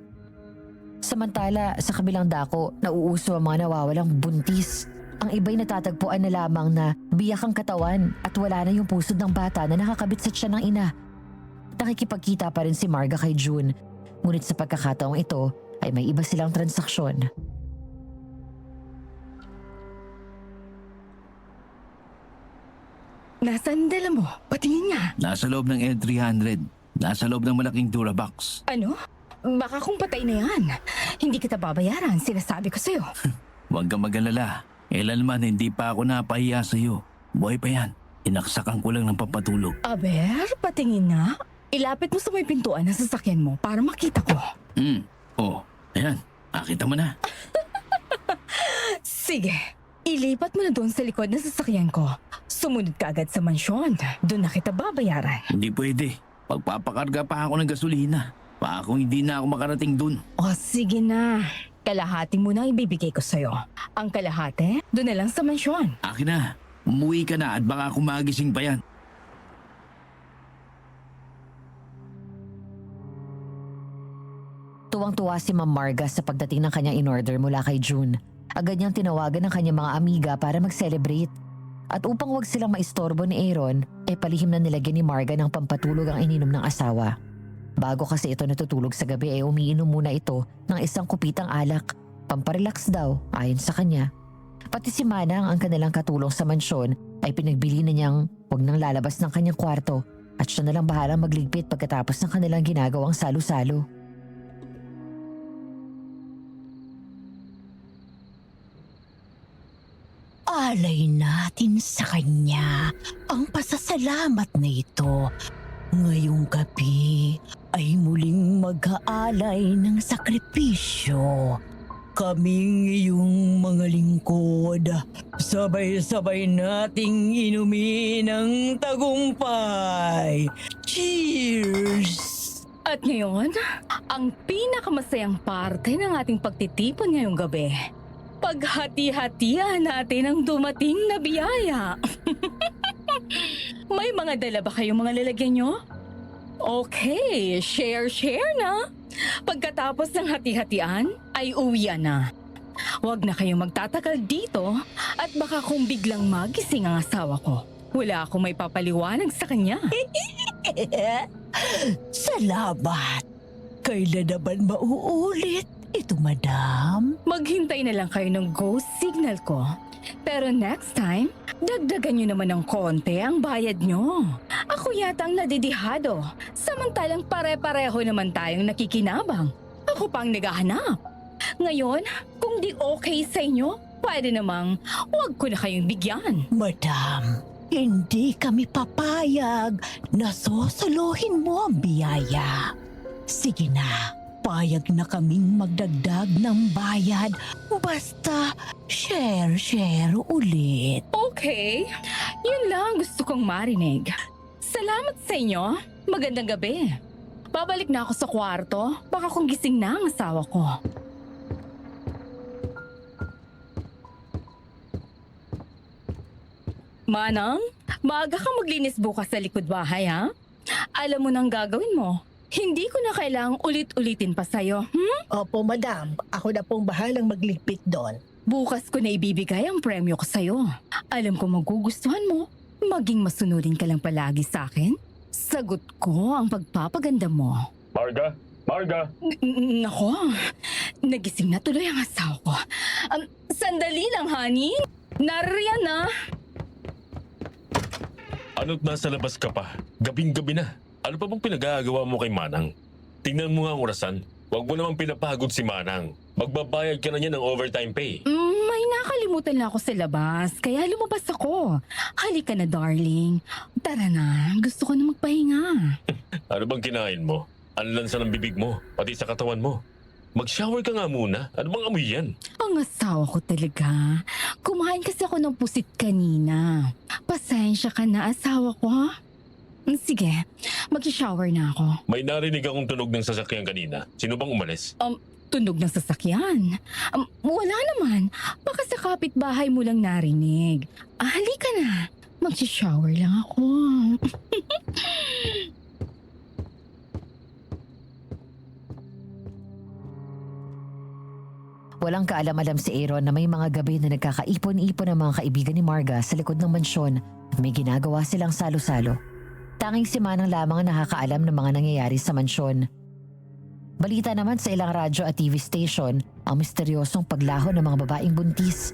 Samantala, sa kabilang dako, nauuso ang mga nawawalang buntis. Ang iba'y natatagpuan na lamang na biyak ang katawan at wala na yung pusod ng bata na nakakabit sa tiyan ng ina. Nakikipagkita pa rin si Marga kay June, ngunit sa pagkakataong ito ay may iba silang transaksyon. Nasaan dala mo? Patingin nga. Nasa loob ng L300. Nasa loob ng malaking Durabox. Ano? Baka kung patay na yan. Hindi kita babayaran, sinasabi ko sa'yo. Huwag kang mag-alala. Kailanman hindi pa ako napahiya sa'yo. Buhay pa yan. Inaksakan ko lang ng papatulog. Aber, patingin nga. Ilapit mo sa may pintuan ng sasakyan mo para makita ko. Oh, ayan. Nakita mo na. Sige, ilipat mo na doon sa likod ng sasakyan ko. Sumunod ka agad sa mansyon. Doon na kita babayaran. Hindi pwede. Pagpapakarga pa ako ng gasolina. Pa kung hindi na ako makarating dun. O sige na. Kalahati mo na ibibigay ko sa'yo. Ang kalahati, doon na lang sa mansyon. Akin na. Umuwi ka na at baka kumagising pa yan. Tuwang-tuwa si Ma'am Marga sa pagdating ng kanyang in-order mula kay June. Agad niyang tinawagan ng kanyang mga amiga para mag-celebrate. At upang wag silang maistorbo ni Aaron, palihim na nilagyan ni Marga ng pampatulog ang ininom ng asawa. Bago kasi ito natutulog sa gabi umiinom muna ito ng isang kupitang alak. Pamparelax daw, ayon sa kanya. Pati si Manang, ang kanilang katulong sa mansyon, ay pinagbili na niyang wag nang lalabas ng kanyang kwarto at siya na lang bahalang magligpit pagkatapos ng kanilang ginagawang salo-salo. Alay natin sa kanya ang pasasalamat na ito. Ngayong gabi ay muling mag-aalay ng sakripisyo. Kaming iyong mga lingkod, sabay-sabay nating inumin ang tagumpay. Cheers! At ngayon, ang pinakamasayang parte ng ating pagtitipon ngayong gabi. paghati-hatian natin ang dumating na biyaya. May mga dala ba kayong mga lalagyan nyo? Okay, share na. Pagkatapos ng hati-hatian, ay uwian na. Huwag na kayong magtatagal dito at baka kung biglang magising ang asawa ko, wala akong may papaliwanag sa kanya. Salamat. Kailan naman mauulit ito, madam? Maghintay na lang kayo ng ghost signal ko. Pero next time, dagdagan nyo naman ng konti ang bayad nyo. Ako yata ang nadidihado, samantalang pare-pareho naman tayong nakikinabang. Ako pang naghahanap. Ngayon, kung di okay sa inyo, pwede namang huwag ko na kayong bigyan. Madam, hindi kami papayag na sosolohin mo ang biyaya. Sige na, payag na kaming magdagdag ng bayad. Basta share ulit. Okay, yun lang gusto kong marinig. Salamat sa inyo. Magandang gabi. Babalik na ako sa kwarto. Baka kung gising na ang asawa ko. Manang, maaga kang maglinis bukas sa likod bahay, ha? Alam mo nang gagawin mo. Hindi ko na kailangang ulit-ulitin pa sa'yo, Opo, madam. Ako na pong bahalang magligpit doon. Bukas ko na ibibigay ang premyo ko sa'yo. Alam ko magugustuhan mo. Maging masunodin ka lang palagi sa akin. Sagot ko ang pagpapaganda mo. Marga? Marga? Nako, nagising na tuloy ang asawa ko. Sandali lang, honey. Nariyan na. Ano't nasa labas ka pa? Gabing-gabi na. Ano pa bang pinagagawa mo kay Manang? Tingnan mo nga ang orasan. Huwag mo namang pinapagod si Manang. Magbabayad ka na niya ng overtime pay. May nakalimutan na ako sa labas, kaya lumabas ako. Halika na, darling. Tara na, gusto ko na magpahinga. Ano bang kinain mo? Ang lansa ng bibig mo, pati sa katawan mo. Mag-shower ka nga muna. Ano bang amoy yan? Ang asawa ko talaga. Kumain kasi ako ng pusit kanina. Pasensya ka na, asawa ko, ha? Sige, mag-shower na ako. May narinig akong tunog ng sasakyan kanina. Sino bang umalis? Tunog ng sasakyan. Wala naman. Baka sa kapitbahay mo lang narinig. Halika na. Mag-shower lang ako. Walang kaalam-alam si Aaron na may mga gabi na nagkakaipon-ipon ang mga kaibigan ni Marga sa likod ng mansyon at may ginagawa silang salo-salo. Tanging si Manang lamang ang nakakaalam ng mga nangyayari sa mansyon. Balita naman sa ilang radyo at TV station ang misteryosong paglaho ng mga babaeng buntis.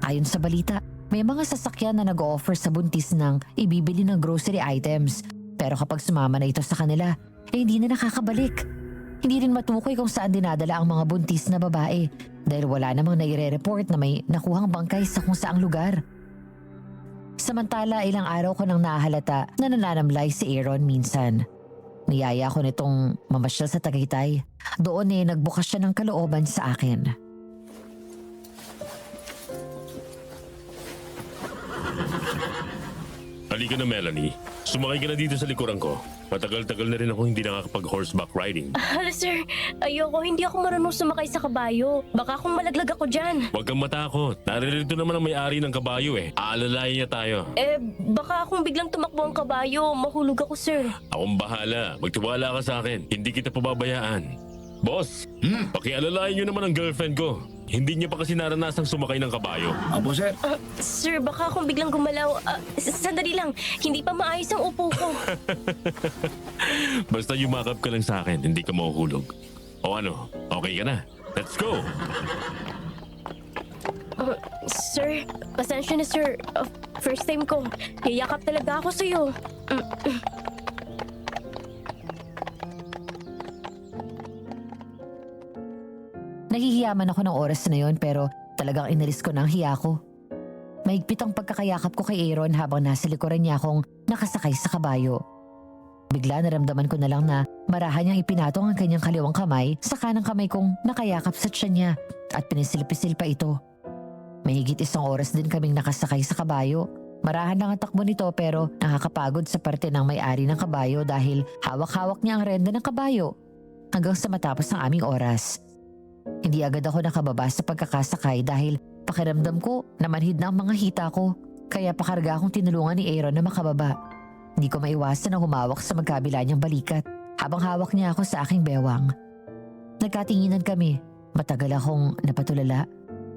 Ayon sa balita, may mga sasakyan na nag-o-offer sa buntis ng ibibili ng grocery items, pero kapag sumama na ito sa kanila, hindi na nakakabalik. Hindi rin matukoy kung saan dinadala ang mga buntis na babae dahil wala namang naire-report na may nakuhang bangkay sa kung saang lugar. Samantala, ilang araw ko nang nahahalata na nananamlay si Aaron minsan. Niyaya ko nitong mamasyal sa Tagaytay. Doon nagbukas siya ng kalooban sa akin. Halika na, Melanie. Sumakay ka na dito sa likuran ko. Matagal-tagal na rin ako hindi nakakapag-horseback riding. Hala sir, ayoko. Hindi ako marunong sumakay sa kabayo. Baka kung malaglag ako dyan. Huwag kang matakot. Naririto naman ang may-ari ng kabayo eh. Aalalayan niya tayo. Baka kung biglang tumakbo ang kabayo, mahulog ako sir. Akong bahala. Magtiwala ka sa akin. Hindi kita pababayaan. Boss, pakialalayan niyo naman ang girlfriend ko. Hindi niya pa kasi naranasang sumakay ng kabayo. Apo, sir. Sir, baka kung biglang gumalaw, sandali lang. Hindi pa maayos ang upo ko. Basta yumakap ka lang sa akin, hindi ka mahuhulog. O ano, okay ka na? Let's go! Sir, pasensya na sir. First time ko. Yayakap talaga ako sa'yo. Nahihiyaman ako ng oras na yon pero talagang inalis ko ng hiya ko. Mahigpit ang pagkakayakap ko kay Aaron habang nasa likuran niya akong nakasakay sa kabayo. Bigla naramdaman ko na lang na marahan niyang ipinatong ang kanyang kaliwang kamay sa kanang kamay kong nakayakap sa tiyan niya at pinisil-pisil pa ito. Mahigit 1 oras din kaming nakasakay sa kabayo. Marahan lang ang takbo nito pero nakakapagod sa parte ng may-ari ng kabayo dahil hawak-hawak niya ang renda ng kabayo hanggang sa matapos ang aming oras. Hindi agad ako nakababa sa pagkakasakay dahil pakiramdam ko na manhid na ang mga hita ko. Kaya pakarga akong tinulungan ni Aaron na makababa. Hindi ko maiwasan na humawak sa magkabila niyang balikat habang hawak niya ako sa aking bewang. Nagkatinginan kami. Matagal akong napatulala.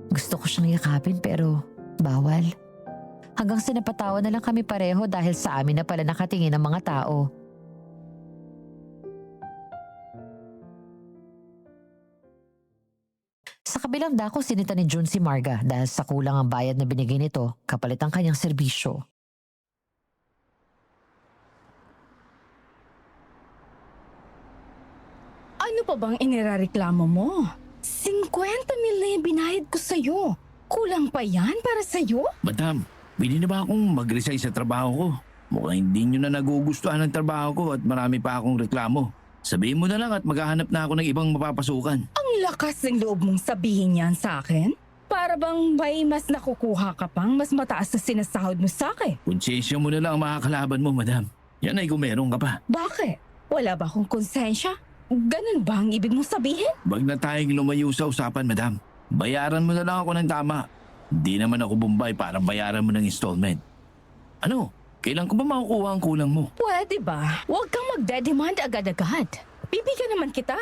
Gusto ko siyang yakapin pero bawal. Hanggang sa napatawa na lang kami pareho dahil sa amin na pala nakatingin ang mga tao. Sa kabilang dako sinita ni June si Marga dahil sa kulang ang bayad na binigay nito kapalit ang kanyang serbisyo. Ano pa bang inirareklamo mo? 50 mil binayad ko sa'yo. Kulang pa yan para sa'yo? Madam, pwede na ba akong mag-resign sa trabaho ko? Mukhang hindi nyo na nagugustuhan ang trabaho ko at marami pa akong reklamo. Sabihin mo na lang at maghahanap na ako ng ibang mapapasukan. Ang lakas ng loob mong sabihin yan sa akin? Para bang may mas nakukuha ka pang mas mataas na sinasahod mo sa akin? Konsensya mo na lang ang makakalaban mo, madam. Yan ay kung meron ka pa. Bakit? Wala ba akong konsensya? Ganun ba ang ibig mong sabihin? Wag na tayong lumayo sa usapan, madam. Bayaran mo na lang ako ng tama. Hindi naman ako Bombay para bayaran mo ng installment. Ano? Kailan ko ba makukuha ang kulang mo? Pwede ba? Huwag kang magdedemand agad-agad. Bibigyan naman kita.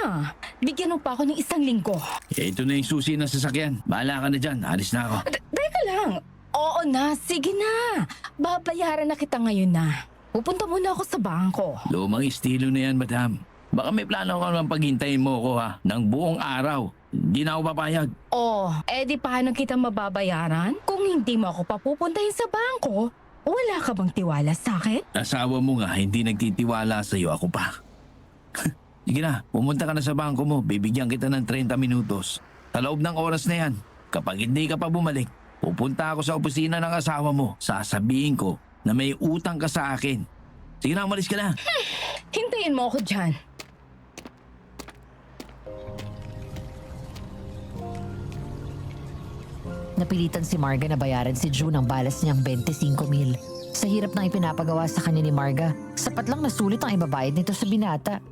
Bigyan mo pa ako ng 1 linggo. Ito na yung susi ng sasakyan. Bahala ka na dyan. Alis na ako. Teka lang. Oo na, sige na. Babayaran na kita ngayon na. Pupunta muna ako sa bangko. Lumang estilo na yan, madam. Baka may plano ka naman paghintayin mo ako ha, ng buong araw. Hindi na ako papayag. Oh, edi paano kita mababayaran? Kung hindi mo ako papupuntahin sa bangko, wala ka bang tiwala sa akin? Asawa mo nga, hindi nagtitiwala sa'yo, ako pa. Sige na, pumunta ka na sa bangko mo. Bibigyan kita ng 30 minutos. Sa loob ng oras na yan, kapag hindi ka pa bumalik, pupunta ako sa opisina ng asawa mo. Sasabihin ko na may utang ka sa akin. Sige na, umalis ka na. Hintayin mo ako dyan. Napilitan si Marga na bayaran si June ang balas niyang 25 mil. Sa hirap ng ipinapagawa sa kanya ni Marga, sapat lang na sulit ang ibabayad nito sa binata.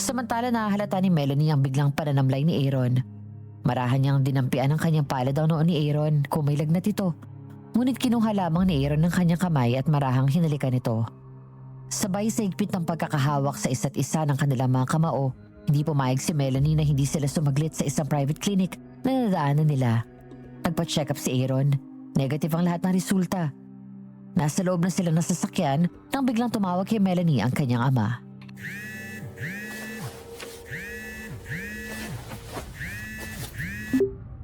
Samantala nahahalata ni Melanie ang biglang pananamlay ni Aaron. Marahan niyang dinampian ang kanyang palad daw noon ni Aaron kung may lagnat ito. Ngunit kinuha lamang ni Aaron ng kanyang kamay at marahang hinalikan ito. Sabay sa higpit ng pagkakahawak sa isa't isa ng kanilang mga kamao, hindi pumayag si Melanie na hindi sila sumaglit sa isang private clinic na nadaanan nila. Nagpa-check up si Aaron. Negative ang lahat ng resulta. Nasa loob na sila ng sasakyan nang biglang tumawag kay Melanie ang kanyang ama.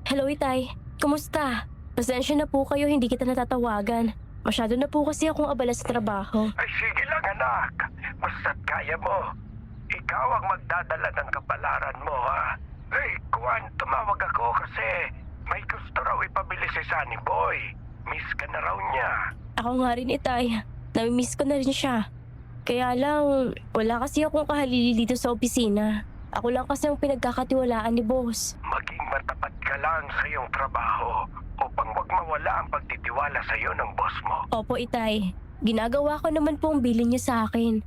Hello, Itay. Kumusta? Pasensya na po kayo, hindi kita natatawagan. Masyado na po kasi akong abala sa trabaho. Ay sige lang anak, basta't kaya mo. Ikaw ang magdadala ng kapalaran mo ha. Hey, Kwan, tumawag ako kasi may gusto raw ipabili si Sunny Boy. Miss ka na raw niya. Ako nga rin, Itay. Nami-miss ko na rin siya. Kaya lang, wala kasi akong kahalili dito sa opisina. Ako lang kasi ang pinagkakatiwalaan ni boss. Maging matapat ka lang sa iyong trabaho upang wag mawala ang pagtitiwala sa iyo ng boss mo. Opo, Itay. Ginagawa ko naman po ang bilin niya sa akin.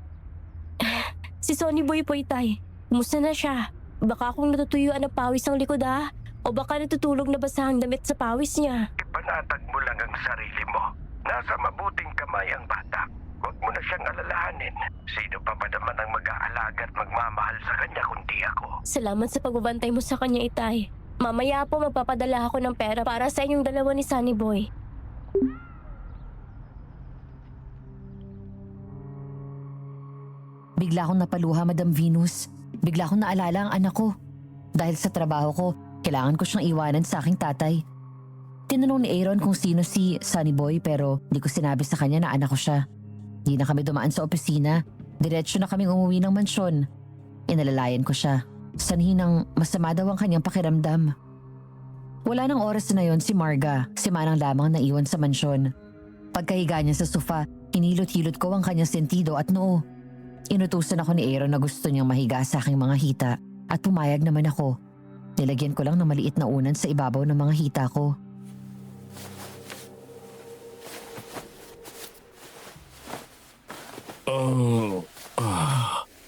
Si Sonny Boy po, Itay. Kumusta na siya? Baka akong natutuyuan ng pawis ang likod ha? O baka natutulog na basahang damit sa pawis niya? Ipanatag mo lang ang sarili mo. Nasa mabuting kamay ang bata. Huwag mo na siyang alalahanin. Sino pa ba naman ang mag-aalaga at magmamahal sa kanya kundi ako? Salamat sa pagbabantay mo sa kanya, Itay. Mamaya po magpapadala ako ng pera para sa inyong dalawa ni Sunny Boy. Bigla akong napaluha, Madam Venus. Bigla akong naalala ang anak ko. Dahil sa trabaho ko, kailangan ko siyang iwanan sa aking tatay. Tinanong ni Aaron kung sino si Sunny Boy pero di ko sinabi sa kanya na anak ko siya. Di na kami dumaan sa opisina. Diretso na kaming umuwi ng mansyon. Inalalayan ko siya. Sanhin ng masama daw ang kanyang pakiramdam. Wala nang oras na yon si Marga. Si Manang lamang naiwan sa mansyon. Pagkahiga niya sa sofa, hinilot-hilot ko ang kanyang sentido at noo. Inutusan ako ni Aaron na gusto niyang mahiga sa aking mga hita at pumayag naman ako. Nilagyan ko lang ng maliit na unan sa ibabaw ng mga hita ko.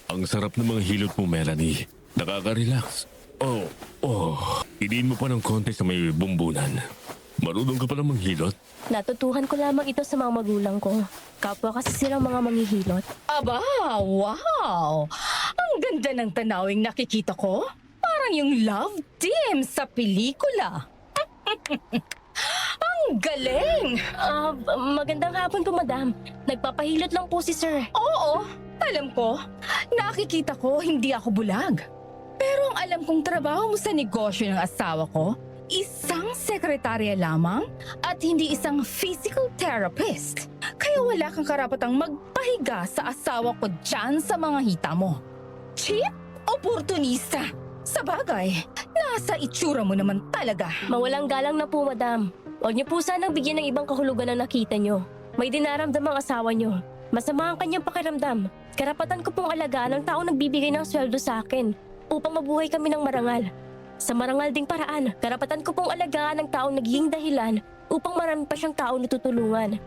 Ang sarap ng mga hilot mo, Melanie. Nakaka-relax. Oh, Oh, iliin mo pa ng konti sa may bumbunan. Marunong ka pala manghilot. Natutuhan ko lamang ito sa mga magulang ko. Kapwa kasi silang mga manghihilot. Aba, wow! Ang ganda ng tanawing nakikita ko. Parang yung love team sa pelikula. Ang galing! Magandang hapon po, madam. Nagpapahilot lang po si sir. Oo, alam ko. Nakikita ko hindi ako bulag. Pero ang alam kong trabaho mo sa negosyo ng asawa ko, isang sekretarya lamang at hindi isang physical therapist. Kaya wala kang karapatang magpahiga sa asawa ko dyan sa mga hita mo. Cheap oportunista. Sa bagay, nasa itsura mo naman talaga. Mawalang galang na po, madam. Huwag niyo po sanang bigyan ng ibang kahulugan ang nakita niyo. May dinaramdam ang asawa niyo. Masama ang kanyang pakiramdam. Karapatan ko pong alagaan ang taong nagbibigay ng sweldo sa akin upang mabuhay kami ng marangal. Sa marangal ding paraan, karapatan ko pong alagaan ang taong naging dahilan upang marami pa siyang taong natutulungan.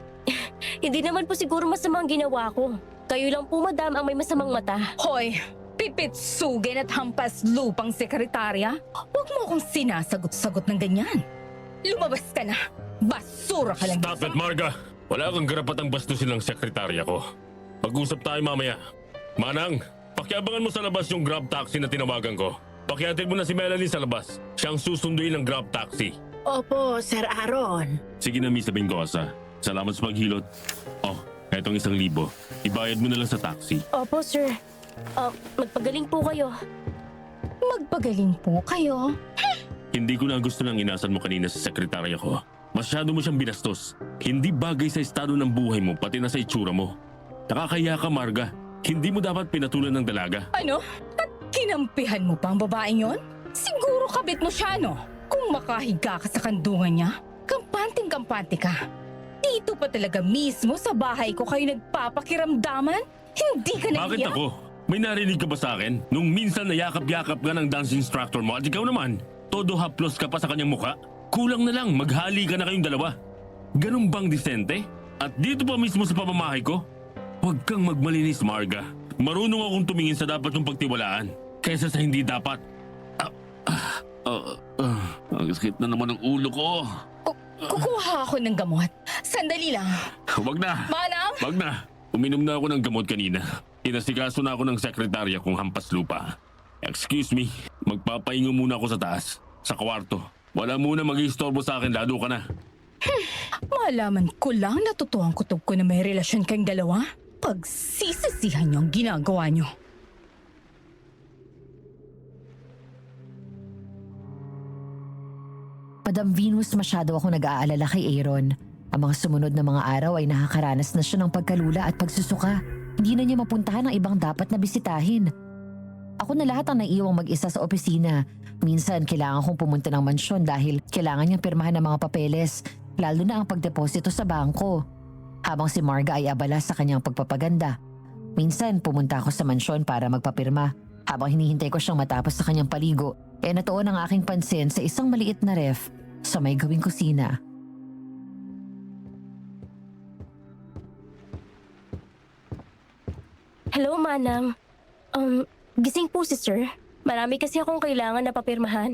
Hindi naman po siguro masamang ginawa ko. Kayo lang po, madam, ang may masamang mata. Hoy, pipitsugin at hampas lupang sekretarya. Huwag mo akong sinasagot-sagot ng ganyan. Lumabas ka na. Basura ka lang. Stop it, Marga! Wala kang karapatang bastusin ng sekretarya ko. Pag-usap tayo mamaya. Manang, pakiabangan mo sa labas yung grab taxi na tinawagan ko. Pakihatid mo na si Melanie sa labas. Siyang susunduin ng grab taxi. Opo, Sir Aaron. Sige na, Miss Abingosa. Salamat sa paghilot. Oh, etong 1,000. Ibayad mo na lang sa taxi. Opo, sir. Magpagaling po kayo. Magpagaling po kayo. Hindi ko na gusto ng inasan mo kanina sa sekretarya ko. Masyado mo siyang binastos. Hindi bagay sa estado ng buhay mo, pati na sa itsura mo. Nakakaya ka, Marga. Hindi mo dapat pinatulan ng dalaga. Ano? At kinampihan mo pa ang babaeng yon? Siguro kabit mo siya, no? Kung makahiga ka sa kandungan niya, kampanting-kampante ka. Dito pa talaga mismo sa bahay ko kayo nagpapakiramdaman? Hindi ka nahiya? Bakit ako? May narinig ka ba sa akin? Nung minsan nayakap-yakap ka ng dance instructor mo at ikaw naman, todo haplos ka pa sa kanyang muka? Kulang na lang, maghali ka na kayong dalawa. Ganun bang disente? At dito pa mismo sa pamamahay ko? Huwag kang magmalinis, Marga. Marunong akong tumingin sa dapat yung pagtiwalaan kaysa sa hindi dapat. Ang sakit na naman ang ulo ko. Kukuha ako ng gamot. Sandali lang. Wag na. Manang! Wag na. Uminom na ako ng gamot kanina. Inasikaso na ako ng sekretarya kong hampas lupa. Excuse me, magpapahinga muna ako sa taas, sa kwarto. Wala muna mag-iistorbo sa akin, lalo ka na. Malaman ko lang natutuhan kutob ko na may relasyon kayong dalawa. Pagsisisihan niyo ang ginagawa niyo. Madam Venus, masyado ako nag-aalala kay Aaron. Ang mga sumunod na mga araw ay nakakaranas na siya ng pagkalula at pagsusuka. Hindi na niya mapuntahan ang ibang dapat na bisitahin. Ako na lahat ang naiiwang mag-isa sa opisina. Minsan, kailangan kong pumunta ng mansyon dahil kailangan niyang pirmahan ng mga papeles, lalo na ang pagdeposito sa bangko. Habang si Marga ay abala sa kanyang pagpapaganda. Minsan, pumunta ako sa mansyon para magpapirma. Habang hinihintay ko siyang matapos sa kanyang paligo, natuon ang aking pansin sa isang maliit na ref sa may gawing kusina. Hello, Manang. Gising po si sir. Marami kasi akong kailangan na papirmahan.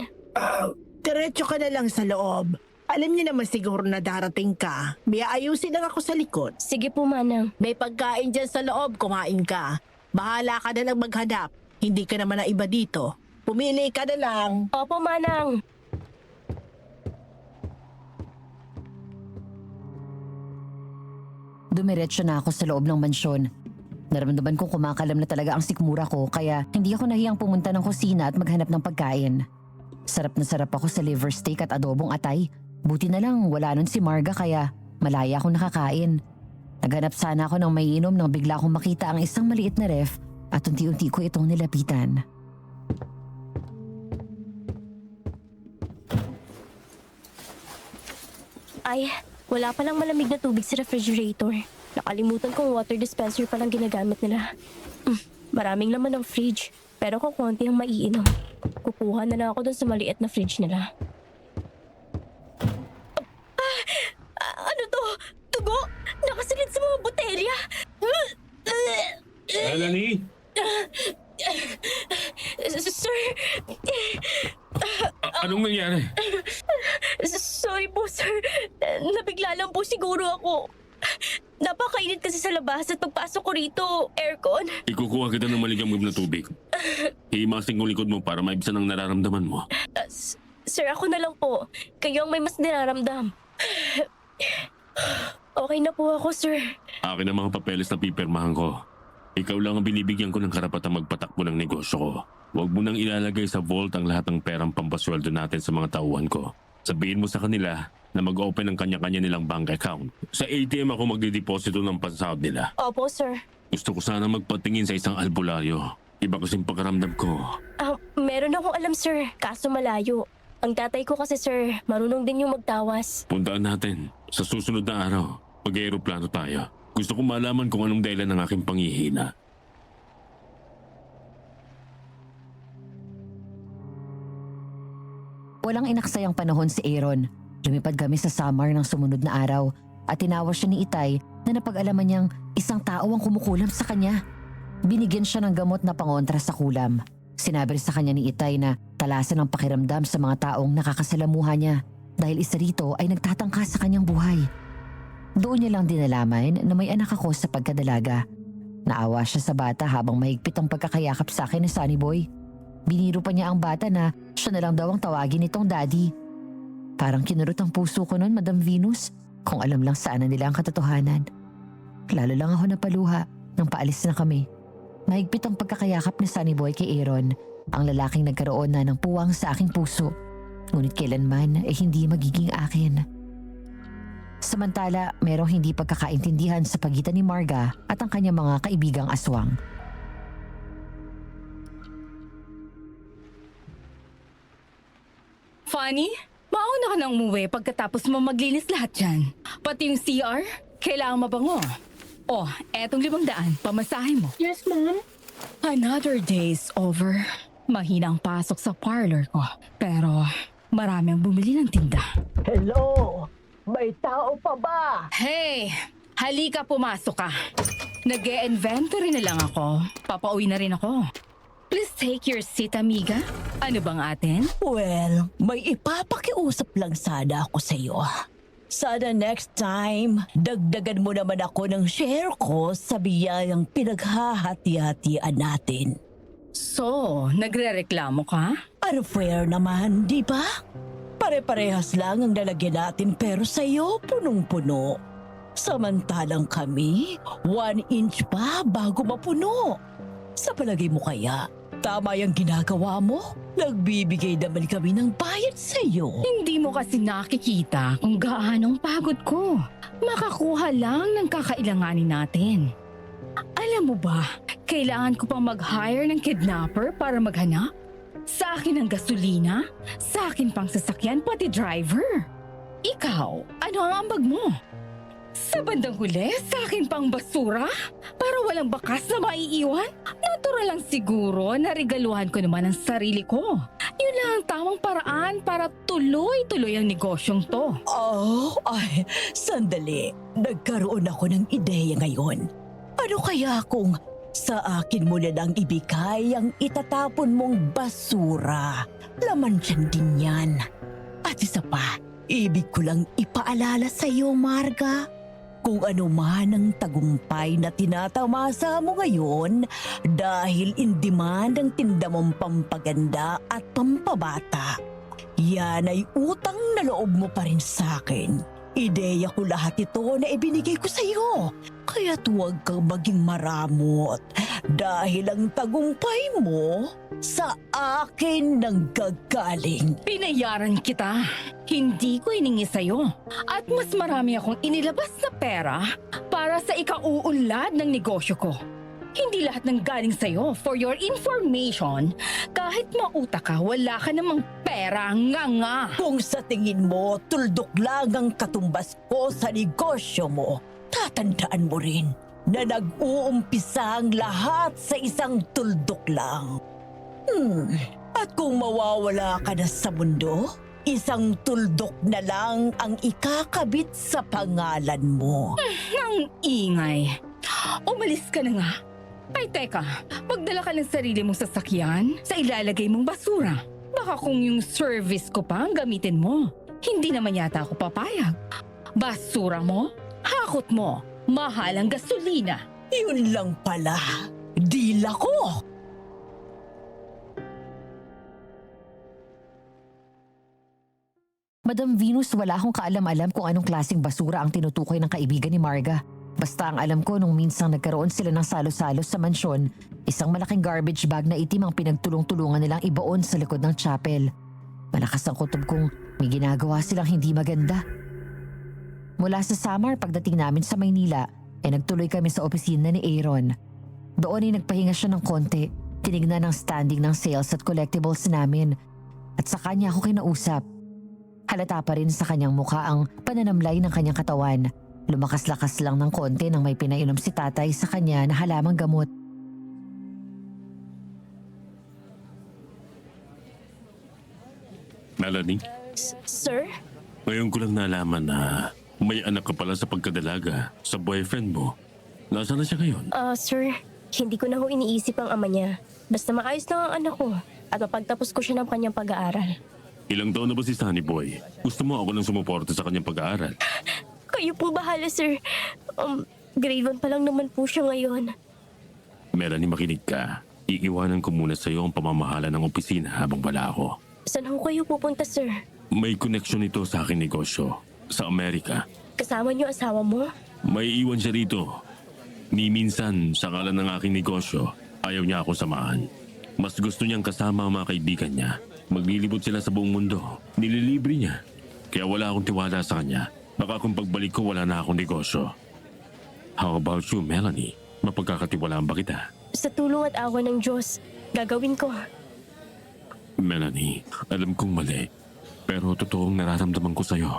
Diretso ka na lang sa loob. Alam niyo naman siguro na darating ka. May ayusin lang ako sa likod. Sige po, Manang. May pagkain dyan sa loob, kumain ka. Bahala ka na lang maghanap. Hindi ka naman na iba dito. Pumili ka na lang. Opo, Manang. Dumiretso na ako sa loob ng mansyon. Naramdaman kong kumakalam na talaga ang sikmura ko kaya hindi ako nahiyang pumunta ng kusina at maghanap ng pagkain. Sarap na sarap ako sa liver steak at adobong atay. Buti na lang wala nun si Marga kaya malaya akong nakakain. Naghanap sana ako ng maiinom nang bigla akong makita ang isang maliit na ref at unti-unti ko itong nilapitan. Ay, wala palang malamig na tubig sa refrigerator. Nakalimutan kong water dispenser palang ginagamit nila. Maraming laman ng fridge, pero kung konti ang maiinom. Kukuha na lang ako dun sa maliit na fridge nila. Ano to? Tugo? Nakasilid sa mga botelya? Melanie? Sir? nangyari? Sorry po, sir. Nabigla lang po siguro ako. Napakainit kasi sa labas at pagpasok ko rito, aircon. Ikukuha kita ng maligamgam na tubig. Hihimasing kong likod mo para maibsan ang nararamdaman mo. Sir, ako na lang po. Kayo ang may mas niraramdam. Okay na po ako, sir. Akin ang mga papeles na pipirmahan ko. Ikaw lang ang binibigyan ko ng karapatang magpatakbo ng negosyo ko. Huwag mo nang ilalagay sa vault ang lahat ng perang pampasweldo natin sa mga tauhan ko. Sabihin mo sa kanila na mag-open ng kanya-kanya nilang bank account. Sa ATM ako magdideposito ng pansahod nila. Opo, sir. Gusto ko sana magpatingin sa isang albularyo. Iba kasing pagkaramdam ko. Meron akong alam, sir. Kaso malayo. Ang tatay ko kasi, sir, marunong din yung magtawas. Puntaan natin. Sa susunod na araw, mag-aeroplano tayo. Gusto kong malaman kung anong dahilan ng aking panghihina. Walang inaksayang panahon si Aaron. Lumipad kami sa Samar ng sumunod na araw at tinawag siya ni Itay na napag-alaman niyang isang tao ang kumukulam sa kanya. Binigyan siya ng gamot na pangontra sa kulam. Sinabi rin sa kanya ni Itay na talasan ang pakiramdam sa mga taong nakakasalamuha niya dahil isa rito ay nagtatangka sa kanyang buhay. Doon niya lang dinalaman na may anak ako sa pagkadalaga. Naawa siya sa bata habang mahigpit ang pagkakayakap sa akin ni Sunny Boy. Biniro pa niya ang bata na siya na lang daw ang tawagin nitong daddy. Parang kinurot ang puso ko noon, Madam Venus, kung alam lang saan na nila ang katotohanan. Lalo lang ako napaluha nang paalis na kami. Mahigpit ang pagkakayakap ni Sunny Boy kay Aaron, ang lalaking nagkaroon na ng puwang sa aking puso. Ngunit kailanman ay hindi magiging akin. Samantala, merong hindi pagkakaintindihan sa pagitan ni Marga at ang kanyang mga kaibigang aswang. Funny, mauna ka nang umuwi pagkatapos mo maglinis lahat yan. Pati yung CR, kailangan mabango. Oh, etong 500, pamasahe mo. Yes, ma'am. Another day's over. Mahina ang pasok sa parlor ko. Pero marami ang bumili ng tinda. Hello? May tao pa ba? Hey, halika pumasok ka. Nag-e-inventory na lang ako. Papauwi na rin ako. Please take your seat, amiga. Ano bang atin? Well, may ipapakiusap lang sana ako sa iyo. Sana next time, dagdagan mo naman ako ng share ko sa biyayang pinaghahati-hatian natin. So, nagre-reklamo ka? Unfair naman, di ba? Pare-parehas lang ang lalagyan natin pero sa iyo punong-puno. Samantalang kami, 1 inch pa bago mapuno. Sa palagay mo kaya, tama yung ginagawa mo? Nagbibigay naman kami ng bayad sa iyo. Hindi mo kasi nakikita kung gaanong pagod ko. Makakuha lang ng kakailanganin natin. Alam mo ba, kailangan ko pang mag-hire ng kidnapper para maghanap? Sa akin ang gasolina, sa akin pang sasakyan, pati driver. Ikaw, ano ang ambag mo? Sa bandang huli, sa akin pang basura? Para walang bakas na maiiwan? Natural lang siguro na regaluhan ko naman ang sarili ko. Yun lang ang tamang paraan para tuloy-tuloy ang negosyong to. Oh, ay, sandali. Nagkaroon ako ng ideya ngayon. Ano kaya kung sa akin mo na lang ibigay ang itatapon mong basura? Laman dyan din yan. At isa pa, ibig ko lang ipaalala sa iyo, Marga. Kung ano man ang tagumpay na tinatamasa mo ngayon dahil in demand ang tinda mong pampaganda at pampabata, yan ay utang na loob mo pa rin sa akin. Ideya ko lahat ito na ibinigay ko sa iyo. Kaya't huwag kang maging maramot dahil ang tagumpay mo sa akin nang gagaling. Pinayaran kita. Hindi ko hiningi sa'yo. At mas marami akong inilabas na pera para sa ikauunlad ng negosyo ko. Hindi lahat ng galing sa'yo. For your information, kahit mautak ka, wala ka namang pera, nga. Kung sa tingin mo, tuldok lang ang katumbas ko sa negosyo mo, tatandaan mo rin na nag-uumpisa ang lahat sa isang tuldok lang. At kung mawawala ka na sa mundo, isang tuldok na lang ang ikakabit sa pangalan mo. Ang ingay. Umalis ka na nga. Ay teka, magdala ka ng sarili mong sasakyan sa ilalagay mong basura. Baka kung yung service ko pa ang gamitin mo, hindi naman yata ako papayag. Basura mo, hakot mo, mahal ang gasolina. Yun lang pala. Deal ako. Madam Venus, wala akong kaalam-alam kung anong klaseng basura ang tinutukoy ng kaibigan ni Marga. Basta ang alam ko nung minsang nagkaroon sila ng salo-salo sa mansyon, isang malaking garbage bag na itim ang pinagtulong-tulungan nilang ibaon sa likod ng chapel. Malakas ang kutob kong may ginagawa silang hindi maganda. Mula sa Samar pagdating namin sa Maynila, nagtuloy kami sa opisina ni Aaron. Doon ay nagpahinga siya ng konti, tinignan ang standing ng sales at collectibles namin. At sa kanya ako kinausap. Halata pa rin sa kanyang mukha ang pananamlay ng kanyang katawan. Lumakas-lakas lang ng konti nang may pinainom si tatay sa kanya na halamang gamot. Melanie, Sir? ngayon ko lang nalaman na may anak ka pala sa pagkadalaga sa boyfriend mo. Nasaan na siya ngayon? Sir, hindi ko na ho iniisip ang ama niya. Basta maayos lang ang anak ko at mapagtapos ko siya ng kanyang pag-aaral. Ilang taon na ba si Sunny Boy? Gusto mo ako nang sumuporta sa kanyang pag-aaral? Kayo po bahala, sir. Grade 1 pa lang naman po siya ngayon. Melanie, makinig ka. Iiwanan ko muna sa iyo ang pamamahala ng opisina habang wala ako. Saan ho kayo pupunta, sir? May koneksyon ito sa aking negosyo sa Amerika. Kasama niyo asawa mo? May iwan siya rito. Ni minsan, sa ngalan ng aking negosyo, ayaw niya ako samahan. Mas gusto niyang kasama ang mga kaibigan niya. Maglilibot sila sa buong mundo. Nililibre niya. Kaya wala akong tiwala sa kanya. Baka kung pagbalik ko, wala na akong negosyo. How about you, Melanie? Mapagkakatiwalaan ba kita? Sa tulong at awa ng Diyos, gagawin ko. Melanie, alam kong mali. Pero totoong nararamdaman ko sa'yo.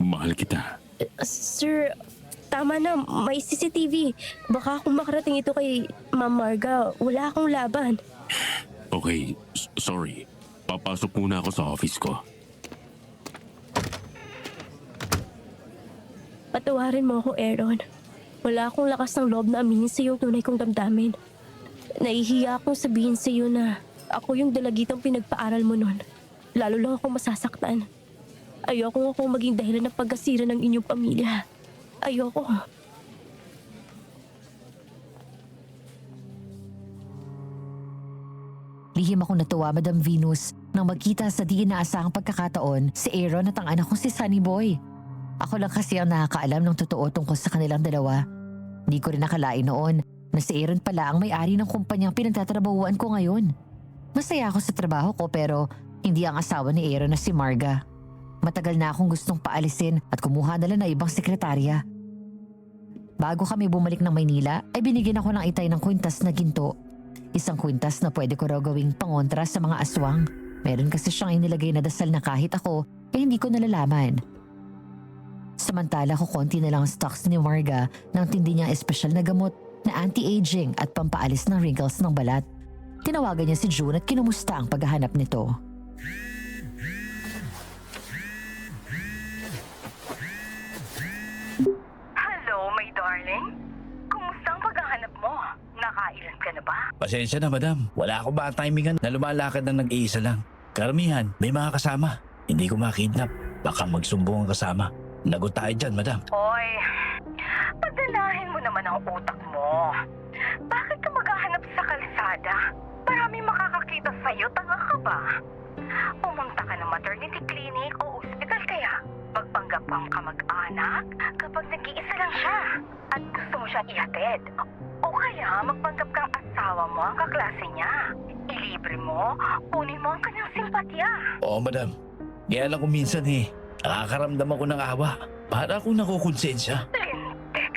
Mahal kita. Sir, tama na. May CCTV. Baka kung makarating ito kay Ma'am Marga, wala akong laban. Okay, sorry. Papasok muna ako sa office ko. Patawarin mo ako, Aaron. Wala akong lakas ng loob na aminin sa iyo tunay kong damdamin. Nahihiya akong sabihin sa iyo na ako yung dalagitang pinagpaaral mo nun. Lalo lang akong masasaktan. Ayoko akong maging dahilan ng pagkasira ng inyong pamilya. Ayoko. Lihim akong natuwa, Madam Venus, nang magkita sa di inaasahang pagkakataon si Aaron at ang anak kong si Sunny Boy. Ako lang kasi ang nakakaalam ng totoo tungkol sa kanilang dalawa. Hindi ko rin nakalain noon na si Aaron pala ang may-ari ng kumpanyang pinagtatrabahuan ko ngayon. Masaya ako sa trabaho ko pero hindi ang asawa ni Aaron na si Marga. Matagal na akong gustong paalisin at kumuha na lang na ibang sekretarya. Bago kami bumalik ng Maynila ay binigyan ako ng itay ng kwintas na ginto. Isang kwintas na pwede ko raw gawing pangontra sa mga aswang. Meron kasi siyang inilagay na dasal na kahit ako ay hindi ko nalalaman. Samantala ko konti na lang ang stocks ni Marga ng tindi niyang espesyal na gamot na anti-aging at pampaalis ng wrinkles ng balat. Tinawagan niya si June at kinumusta ang paghahanap nito. Hello, my darling. Kumusta ang paghahanap mo? Nakailan ka na ba? Pasensya na, madam. Wala ako ba timingan na lumalakad na nag-iisa lang. Karamihan, may mga kasama. Hindi ko makidnap. Baka magsumbong ang kasama. Lagot tayo dyan, madam. Hoy, pagdalahin mo naman ang utak mo. Bakit ka maghahanap sa kalsada? Maraming makakakita sa'yo, tanga ka ba? Pumunta ka ng maternity clinic o ospital kaya? Magpanggap kang kamag-anak kapag nag-iisa lang siya at gusto mo siyang ihatid. O kaya magpanggap kang asawa mo ang kaklase niya. Ilibre mo, kunin mo ang kanyang simpatya. Oo, madam. Kaya lang kung minsan nakakaramdam ako ng awa. Para akong nakukonsensya. Lintik,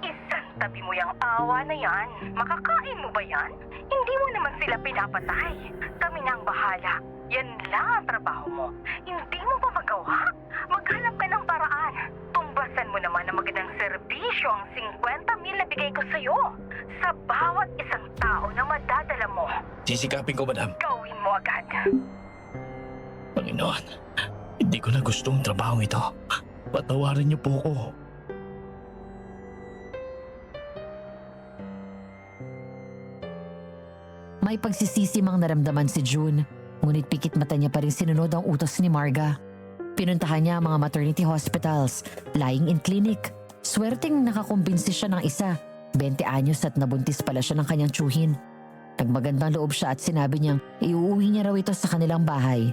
isang tabi mo yung awa na yan. Makakain mo ba yan? Hindi mo naman sila pinapatay. Kami na ang bahala. Yan lang ang trabaho mo. Hindi mo pa magawa? Maghanap ka ng paraan. Tumbasan mo naman ang magandang serbisyo ang 50,000 na bigay ko sa'yo. Sa bawat isang tao na madadala mo. Sisikapin ko, madam. Gawin mo agad. Panginoon, hindi ko na gusto ang trabaho ito. Patawarin niyo po ako. May pagsisisimang naramdaman si June. Ngunit pikit mata niya pa rin sinunod ang utos ni Marga. Pinuntahan niya ang mga maternity hospitals, lying in clinic. Swerteng nakakumbinsi siya ng isa, 20 anyos at nabuntis pala siya ng kanyang tsuhin. Nagmagandang loob siya at sinabi niyang iuuwi niya raw ito sa kanilang bahay.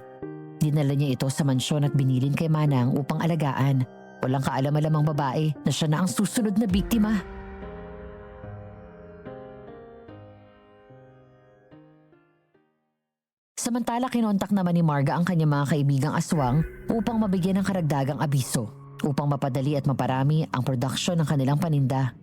Dinala niya ito sa mansyon at binilin kay Manang upang alagaan. Walang kaalam-alamang babae na siya na ang susunod na biktima. Samantala kinontak naman ni Marga ang kanyang mga kaibigang aswang upang mabigyan ng karagdagang abiso upang mapadali at maparami ang produksyon ng kanilang paninda.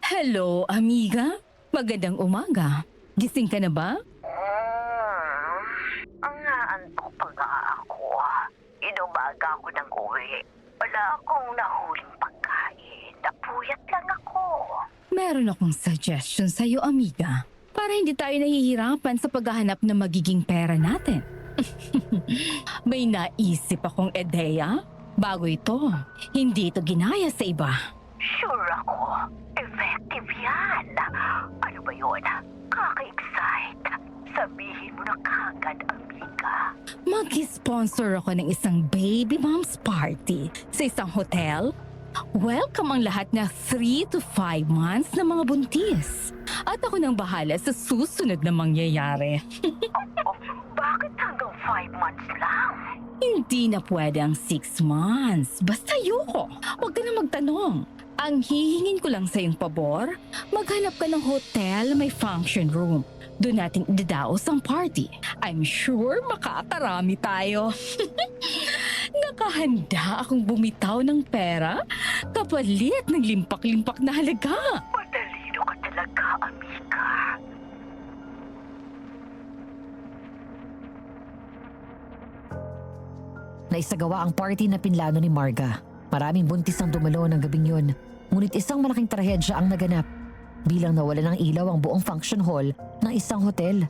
Hello, amiga. Magandang umaga. Gising ka na ba? Ang naantok pa nga ako. Inumaga ako ng uwi. Wala akong nahuling pagkain. Napuyat lang ako. Meron akong suggestion sa'yo, amiga. Para hindi tayo nahihirapan sa paghahanap ng magiging pera natin. May naisip akong ideya. Bago ito, hindi ito ginaya sa iba. Sure ako. Effective yan. Ano ba yun? Kaka-excite. Sabihin mo na kagad, amiga. Mag-sponsor ako ng isang baby mom's party sa isang hotel. Welcome ang lahat na 3 to 5 months na mga buntis. At ako nang bahala sa susunod na mangyayari. Bakit hanggang 5 months lang? Hindi na pwede ang 6 months. Basta ayoko. Huwag ka na magtanong. Ang hihingin ko lang sa iyong pabor, maghanap ka ng hotel na may function room. Doon natin idadaos ang party. I'm sure makakarami tayo. Nakahanda akong bumitaw ng pera kapalit ng limpak-limpak na halaga. Matalino ka talaga, amiga. Naisagawa ang party na pinlano ni Marga. Maraming buntis ang dumalo ng gabing yun. Ngunit isang malaking trahedya ang naganap. Bilang nawala ng ilaw ang buong function hall ng isang hotel.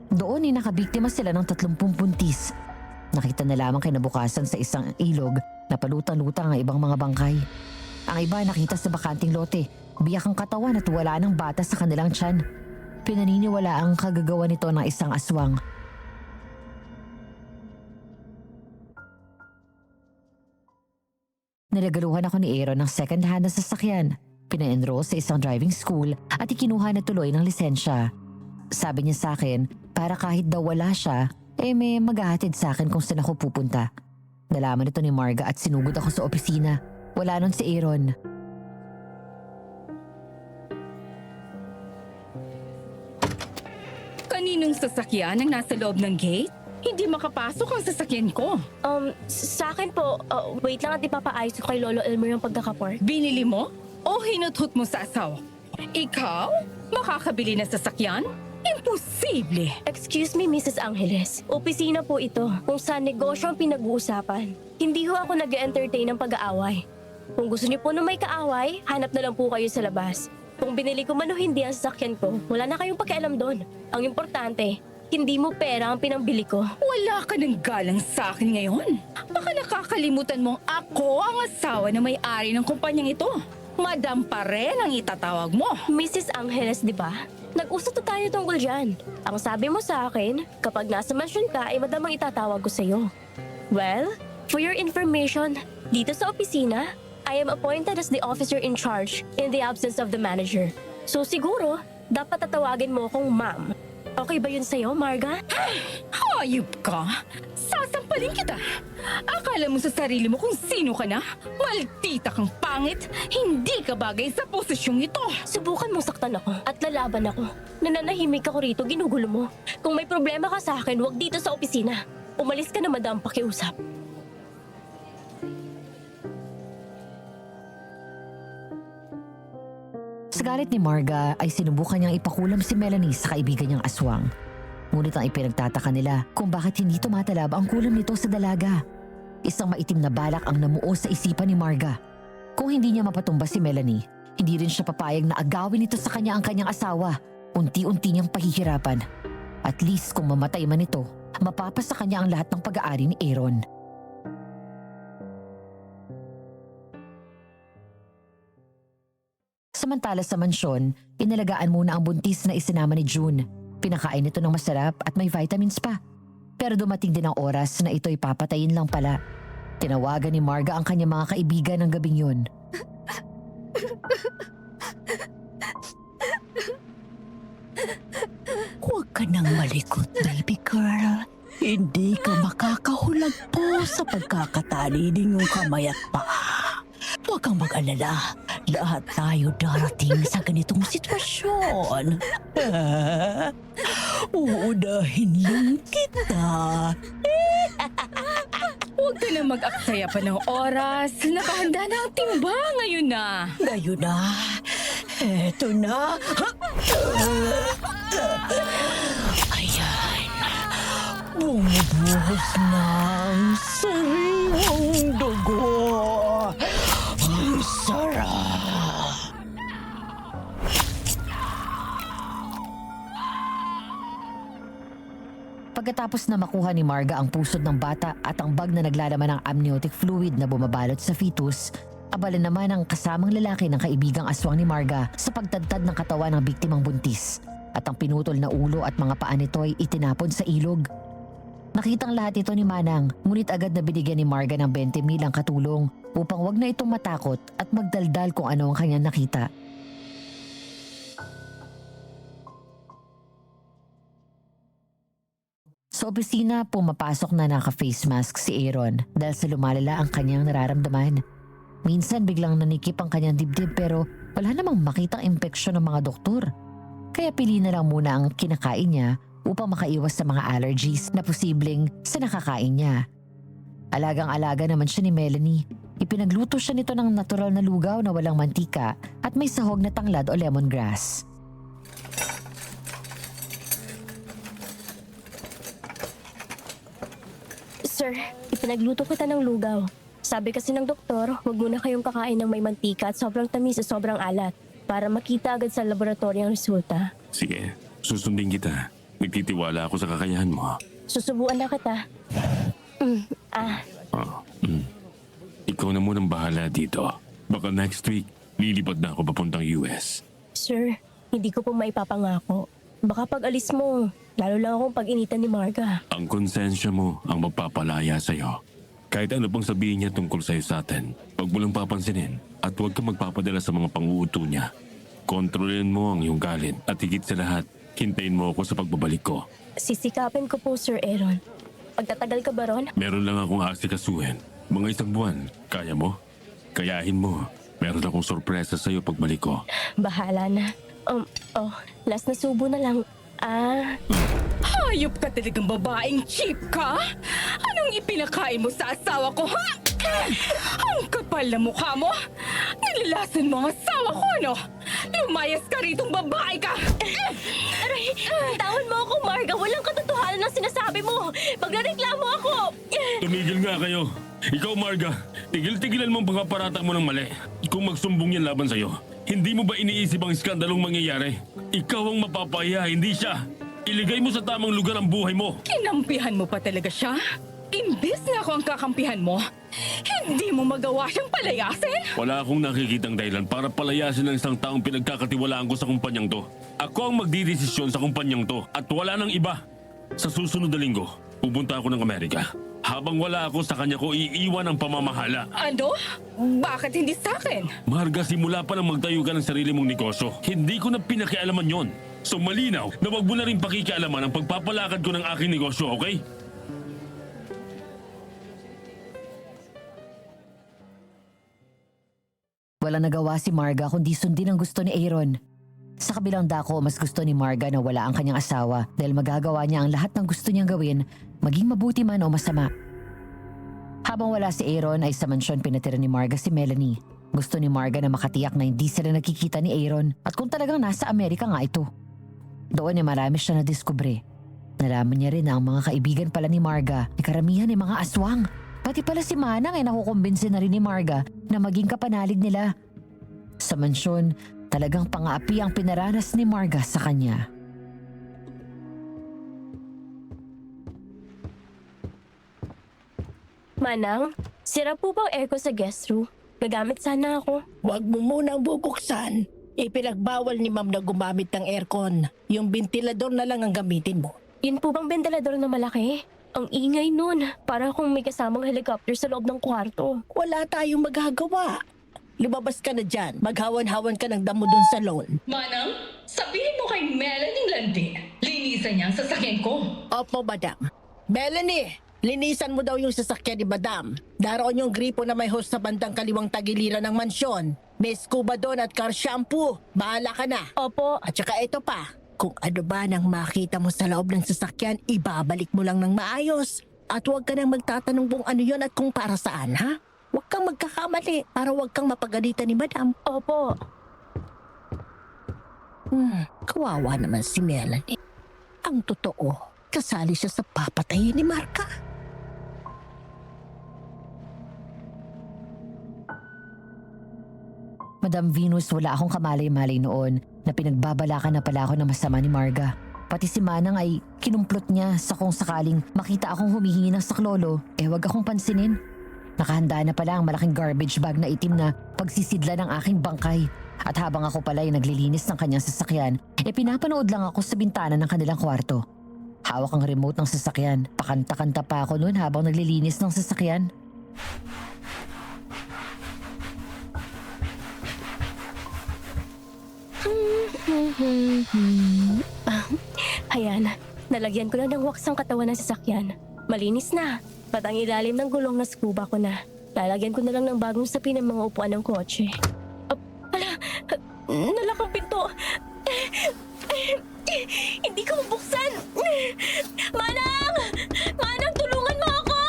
Doon ay nakabiktima sila ng 30 buntis. Nakita na lamang kinabukasan sa isang ilog na palutang-lutang ang ibang mga bangkay. Ang iba nakita sa bakanting lote, biyak ang katawan at wala ng bata sa kanilang tiyan. Pinaniniwala ang kagagawa nito ng isang aswang. Nilagaluhan ako ni Aaron ng second hand na sasakyan. Pina-enroll sa isang driving school at ikinuha na tuloy ng lisensya. Sabi niya sa akin, para kahit daw wala siya, may maghahatid sa akin kung saan ako pupunta. Nalaman ito ni Marga at sinugod ako sa opisina. Wala nun si Aaron. Kaninong sasakyan ang nasa loob ng gate? Hindi makapasok ang sasakyan ko. Sa akin po, wait lang at ipapaayos ko kay Lolo Elmer yung pagkakapark. Binili mo o hinuthut mo sa asawa? Ikaw? Makakabili ng sasakyan? Imposible! Excuse me, Mrs. Angeles. Opisina po ito kung saan negosyo ang pinag-uusapan. Hindi ho ako nag-entertain ng pag-aaway. Kung gusto niyo po na may kaaway, hanap na lang po kayo sa labas. Kung binili ko man o hindi ang sasakyan ko, wala na kayong pakialam doon. Ang importante, hindi mo pera ang pinambili ko. Wala ka ng galang sa akin ngayon. Baka nakakalimutan mong ako ang asawa na may-ari ng kumpanyang ito. Madam pa rin ang itatawag mo. Mrs. Angeles, di ba? Nag-usap na tayo tungkol dyan. Ang sabi mo sa akin, kapag nasa mansyon ka, ay madam ang itatawag ko sa'yo. Well, for your information, dito sa opisina, I am appointed as the officer in charge in the absence of the manager. So siguro, dapat tatawagin mo akong ma'am. Okay ba yun sa'yo, Marga? Hayop ka! Sasampalin kita! Akala mo sa sarili mo kung sino ka na? Maldita kang pangit! Hindi ka bagay sa posisyong ito! Subukan mong saktan ako at lalaban ako. Nananahimik ako rito, ginugulo mo. Kung may problema ka sa akin, huwag dito sa opisina. Umalis ka na, madam, pakiusap. Sa galit ni Marga ay sinubukan niyang ipakulam si Melanie sa kaibigan niyang aswang. Ngunit ang ipinagtataka nila kung bakit hindi tumatalab ang kulam nito sa dalaga. Isang maitim na balak ang namuo sa isipan ni Marga. Kung hindi niya mapatumba si Melanie, hindi rin siya papayag na agawin nito sa kanya ang kanyang asawa. Unti-unti niyang pahihirapan. At least kung mamatay man ito, mapapasa kanya ang lahat ng pag-aari ni Aaron. Samantala sa mansyon, inalagaan muna ang buntis na isinama ni June. Pinakain ito ng masarap at may vitamins pa. Pero dumating din ang oras na ito'y papatayin lang pala. Tinawagan ni Marga ang kanyang mga kaibigan ng gabing yun. Huwag ka nang malikot, baby girl. Hindi ka makakahulag po sa pagkakatali ninyong kamay at paa. Huwag kang mag-alala. Lahat tayo darating sa ganitong sitwasyon. Uunahin lang kita. Huwag ka na mag-aksaya pa ng oras. Nakahanda na ang timba ngayon na. Ngayon na. Eto na. Ayan. Bumubuhos ng sariwang dugo. Ang sarap. Pagkatapos na makuha ni Marga ang pusod ng bata at ang bag na naglalaman ng amniotic fluid na bumabalot sa fetus, abala naman ang kasamang lalaki ng kaibigang aswang ni Marga sa pagtadtad ng katawan ng biktimang buntis at ang pinutol na ulo at mga paa nito ay itinapon sa ilog. Nakitang lahat ito ni Manang, ngunit agad na binigyan ni Marga ng 20,000 ang katulong upang wag na itong matakot at magdaldal kung ano ang kanyang nakita. Sa opisina, pumapasok na naka-face mask si Aaron dahil sa lumalala ang kanyang nararamdaman. Minsan biglang nanikip ang kanyang dibdib pero wala namang makitang impeksyon ng mga doktor. Kaya pili na lang muna ang kinakain niya upang makaiwas sa mga allergies na posibleng sa nakakain niya. Alagang-alaga naman siya ni Melanie. Ipinagluto siya nito ng natural na lugaw na walang mantika at may sahog na tanglad o lemongrass. Sir, ipinagluto kita ng lugaw. Sabi kasi ng doktor, huwag muna kayong kakain ng may mantika at sobrang tamis at sobrang alat para makita agad sa laboratory ang resulta. Sige, susundin kita. Nagtitiwala ako sa kakayahan mo. Susubuan na kita. Ikaw na munang bahala dito. Baka next week, lilipad na ako papuntang US. Sir, hindi ko po maipapangako. Baka pag alis mo, lalo lang akong pag-initan ni Marga. Ang konsensya mo ang magpapalaya sa'yo. Kahit ano pang sabihin niya tungkol sa'yo sa atin, huwag mo lang papansinin at huwag ka magpapadala sa mga pang-uuto niya. Kontrolin mo ang iyong galit at higit sa lahat, hintayin mo ako sa pagbabalik ko. Sisikapin ko po, Sir Aaron. Pagtatagal ka ba ron? Meron lang akong asikasuhin. Mga 1 buwan. Kaya mo? Kayahin mo. Meron akong sorpresa sa'yo pagbalik ko. Bahala na. Last na subo na lang. Hayop ka talagang babaeng cheap ka? Anong ipinakain mo sa asawa ko, ha? Ang kapal na mukha mo! Nilalasan mo ang asawa ko, ano? Lumayas ka ritong babae ka! Aray, bitawan mo ako, Marga. Walang katotohanan ng sinasabi mo. Magrereklamo ako. Tumigil nga kayo. Ikaw, Marga, tigil-tigilan mo ang pagkaparatang mo ng mali. Kung magsumbong yan laban sa'yo, hindi mo ba iniisip ang iskandalong mangyayari? Ikaw ang mapapaya, hindi siya. Iligay mo sa tamang lugar ang buhay mo. Kinampihan mo pa talaga siya? Imbes na ako ang kakampihan mo, hindi mo magawa siyang palayasin? Wala akong nakikitang dahilan para palayasin ang isang taong pinagkakatiwalaan ko sa kumpanyang to. Ako ang magdidesisyon sa kumpanyang to at wala nang iba. Sa susunod na linggo, pupunta ako ng Amerika. Habang wala ako sa kanya ko iiwan ang pamamahala. Ano? Bakit hindi sa akin? Marga, simula pa lang magtayo ka ng sarili mong negosyo. Hindi ko na pinakialaman yon. So malinaw na wag mo na rin pakikialaman ang pagpapalakad ko ng aking negosyo, okay? Wala nagawa si Marga kundi sundin ang gusto ni Aaron. Sa kabilang dako, mas gusto ni Marga na wala ang kanyang asawa dahil magagawa niya ang lahat ng gusto niyang gawin, maging mabuti man o masama. Habang wala si Aaron ay sa mansyon pinatira ni Marga si Melanie. Gusto ni Marga na makatiyak na hindi sila nakikita ni Aaron at kung talagang nasa Amerika nga ito. Doon ay marami siya nadiskubre. Nalaman niya rin na ang mga kaibigan pala ni Marga ay karamihan ay mga aswang. Pati pala si Manang ay nakukumbinsin na rin ni Marga na maging kapanalig nila. Sa mansyon, talagang pang-aapi ang pinaranas ni Marga sa kanya. Manang, sira po bang aircon sa guest room? Gagamit sana ako. Huwag mo munang bubuksan. Ipinagbawal ni ma'am na gumamit ng aircon. Yung ventilador na lang ang gamitin mo. Yun po bang ventilador na malaki? Ang ingay nun. Para kung may kasamang helicopter sa loob ng kwarto. Wala tayong magagawa. Lumabas ka na dyan. Maghawan-hawan ka ng damo dun sa lawn. Manang, sabihin mo kay Melanie Landi. Linisan niya ang sasakyan ko. Opo, madam. Melanie, linisan mo daw yung sasakyan ni madam. Daroon yung gripo na may hose sa bandang kaliwang tagiliran ng mansyon. May scuba doon at car shampoo. Bahala ka na. Opo. At saka ito pa, kung ano ba nang makita mo sa loob ng sasakyan, ibabalik mo lang ng maayos. At huwag ka nang magtatanong kung ano yon at kung para saan, ha? Huwag kang magkakamali para huwag kang mapagalitan ni madam. Opo. Kawawa naman si Melanie. Ang totoo, kasali siya sa papatayin ni Marka. Madam Venus, wala akong kamalay-malay noon na pinagbabalakan na pala ako ng masama ni Marga. Pati si Manang ay kinumplot niya sa kung sakaling makita akong humihingi ng saklolo, wag akong pansinin. Nakahanda na pala ang malaking garbage bag na itim na pagsisidla ng aking bangkay. At habang ako pala ay naglilinis ng kanyang sasakyan, pinapanood lang ako sa bintana ng kanilang kwarto. Hawak ang remote ng sasakyan. Pakanta-kanta pa ako noon habang naglilinis ng sasakyan. Ayan, nalagyan ko na ng wax ang katawan ng sasakyan. Malinis na. Pat ang ilalim ng gulong na scuba ko na. Lalagyan ko na lang ng bagong sapin ng mga upuan ng kotse. Nalakang pinto. Hindi ko mabuksan. Manang! Manang, tulungan mo ako!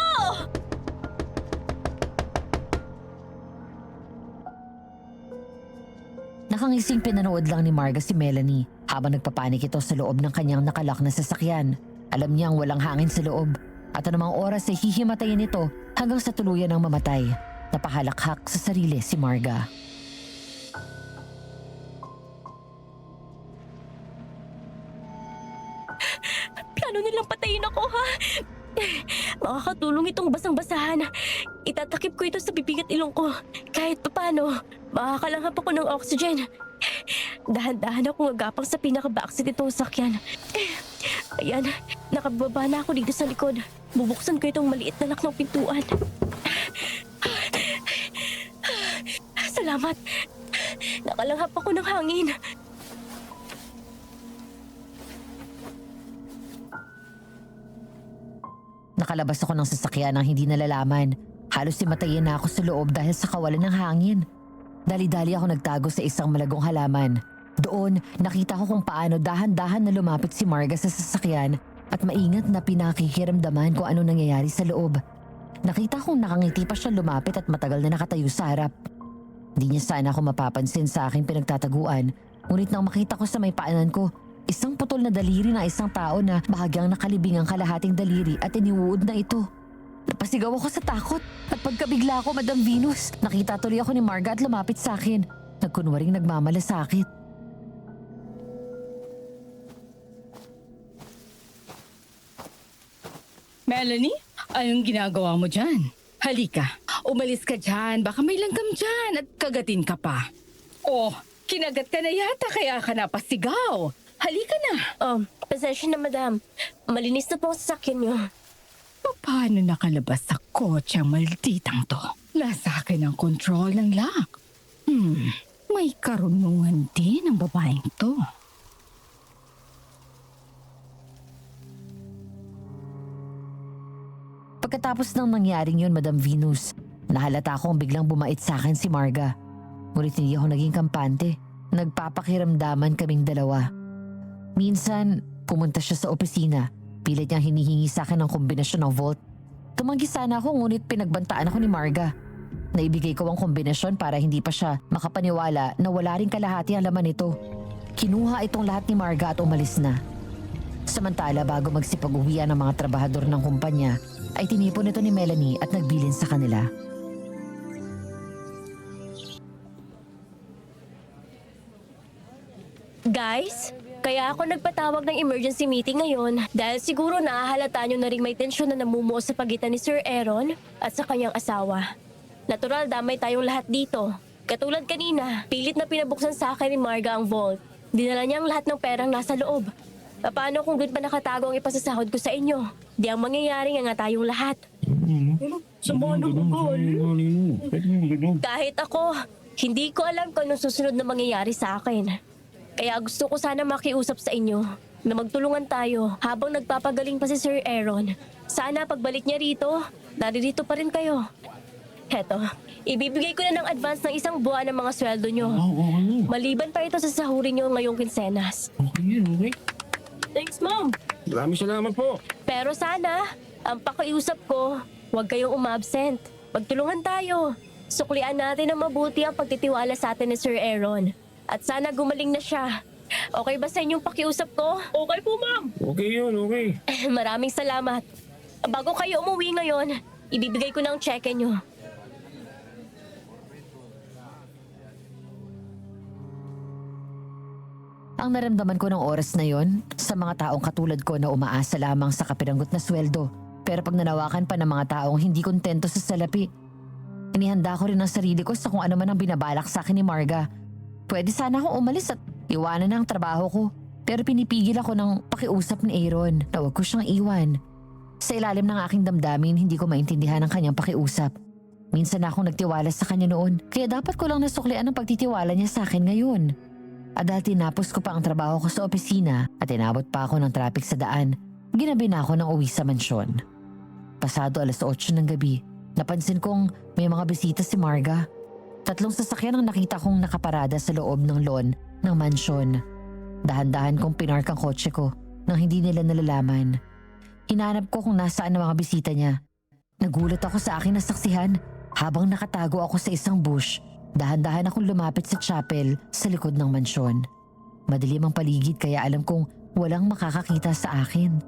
Nakangising pinanood lang ni Marga si Melanie habang nagpapanik ito sa loob ng kanyang nakalak na sasakyan. Alam niyang walang hangin sa loob at anumang oras ay hihimatayin ito hanggang sa tuluyan ng mamatay. Napahalakhak sa sarili si Marga. Plano nilang patayin ako, ha? Makakatulong itong basang-basahan. Itatakip ko ito sa bibig at ilong ko. Kahit papano, makakalanghap ako ng oxygen. Dahan-dahan akong agapang sa pinaka-backseat itong sakyan. Ayan, nakababa na ako dito sa likod. Bubuksan ko itong maliit na lock ng pintuan. Salamat. Nakalanghap ako ng hangin. Nakalabas ako ng sasakyan nang hindi nalalaman. Halos simatayin na ako sa loob dahil sa kawalan ng hangin. Dali-dali ako nagtago sa isang malagong halaman. Doon, nakita ko kung paano dahan-dahan na lumapit si Marga sa sasakyan at maingat na pinakikiramdaman kung ano nangyayari sa loob. Nakita kong nakangiti pa siya lumapit at matagal na nakatayo sa harap. Hindi niya sana ako mapapansin sa aking pinagtataguan, ngunit nang makita ko sa may paanan ko, isang putol na daliri na isang tao na bahagyang nakalibing ang kalahating daliri at iniuod na ito. Napasigaw ako sa takot at pagkabigla ko, Madam Venus, nakita tuloy ako ni Marga at lumapit sa akin. Nagkunwaring nagmamalasakit. Melanie, anong ginagawa mo dyan? Halika, umalis ka dyan. Baka may langgam dyan at kagatin ka pa. Oh, kinagat ka na yata kaya ka napasigaw. Halika na. Pasensya na, madam. Malinis na po ang sasakyan niyo. Paano nakalabas sa kotse ang malditang to? Nasa akin ang control ng lock. May karunungan din ang babaeng to. Pagkatapos ng nangyaring yun, Madam Venus, nahalata kong biglang bumait sa akin si Marga. Ngunit hindi ako naging kampante. Nagpapakiramdaman kaming dalawa. Minsan, pumunta siya sa opisina. Pilit niyang hinihingi sa akin ang kombinasyon ng vault. Tumanggi sana ako ngunit pinagbantaan ako ni Marga. Naibigay ko ang kombinasyon para hindi pa siya makapaniwala na wala rin kalahati ang laman nito. Kinuha itong lahat ni Marga at umalis na. Samantala bago magsipag-uwian ng mga trabahador ng kumpanya, ay tinipon ito ni Melanie at nagbilin sa kanila. Guys, kaya ako nagpatawag ng emergency meeting ngayon dahil siguro naahalata nyo na rin may tensyon na namumuo sa pagitan ni Sir Aaron at sa kanyang asawa. Natural, damay tayong lahat dito. Katulad kanina, pilit na pinabuksan sa akin ni Marga ang vault. Dinala niya ang lahat ng perang nasa loob. Paano kung doon pa nakatago ang ipasasahod ko sa inyo? Di ang mangyayari nga tayong lahat. Kahit ako, hindi ko alam kung anong susunod na mangyayari sa akin. Kaya gusto ko sana makiusap sa inyo na magtulungan tayo habang nagpapagaling pa si Sir Aaron. Sana pagbalik niya rito, naririto pa rin kayo. Heto, ibibigay ko na ng advance ng 1 buwan ng mga sweldo nyo. Maliban pa ito sa sahurin nyo ngayong kinsenas. Okay. Thanks, Mom! Maraming salamat po. Pero sana, ang pakiusap ko, huwag kayong umabsent. Magtulungan tayo. Suklian natin ng mabuti ang pagtitiwala sa atin ni Sir Aaron. At sana gumaling na siya. Okay ba sa inyong pakiusap ko? Okay po, Ma'am. Okay yun, okay. Maraming salamat. Bago kayo umuwi ngayon, ibibigay ko na ang cheque nyo. Ang naramdaman ko ng oras na yon, sa mga taong katulad ko na umaasa lamang sa kapiranggot na sweldo, pero pag nanawakan pa ng mga taong hindi kontento sa salapi, inihanda ko rin ang sarili ko sa kung ano man ang binabalak sa akin ni Marga. Pwede sana akong umalis at iwanan na ang trabaho ko, pero pinipigil ako ng pakiusap ni Aaron na huwag ko siyang iwan. Sa ilalim ng aking damdamin, hindi ko maintindihan ang kanyang pakiusap. Minsan na akong nagtiwala sa kanya noon, kaya dapat ko lang nasuklian ang pagtitiwala niya sa akin ngayon. At dahil tinapos ko pa ang trabaho ko sa opisina at inabot pa ako ng traffic sa daan, ginabi na ako ng uwi sa mansyon. Pasado 8:00 ng gabi, napansin kong may mga bisita si Marga. 3 sasakyan ang nakita kong nakaparada sa loob ng lawn ng mansyon. Dahan-dahan kong pinark ang kotse ko nang hindi nila nalalaman. Hinanap ko kung nasaan ang mga bisita niya. Nagulat ako sa aking nasaksihan habang nakatago ako sa isang bush. Dahan-dahan akong lumapit sa chapel sa likod ng mansyon. Madilim ang paligid kaya alam kong walang makakakita sa akin.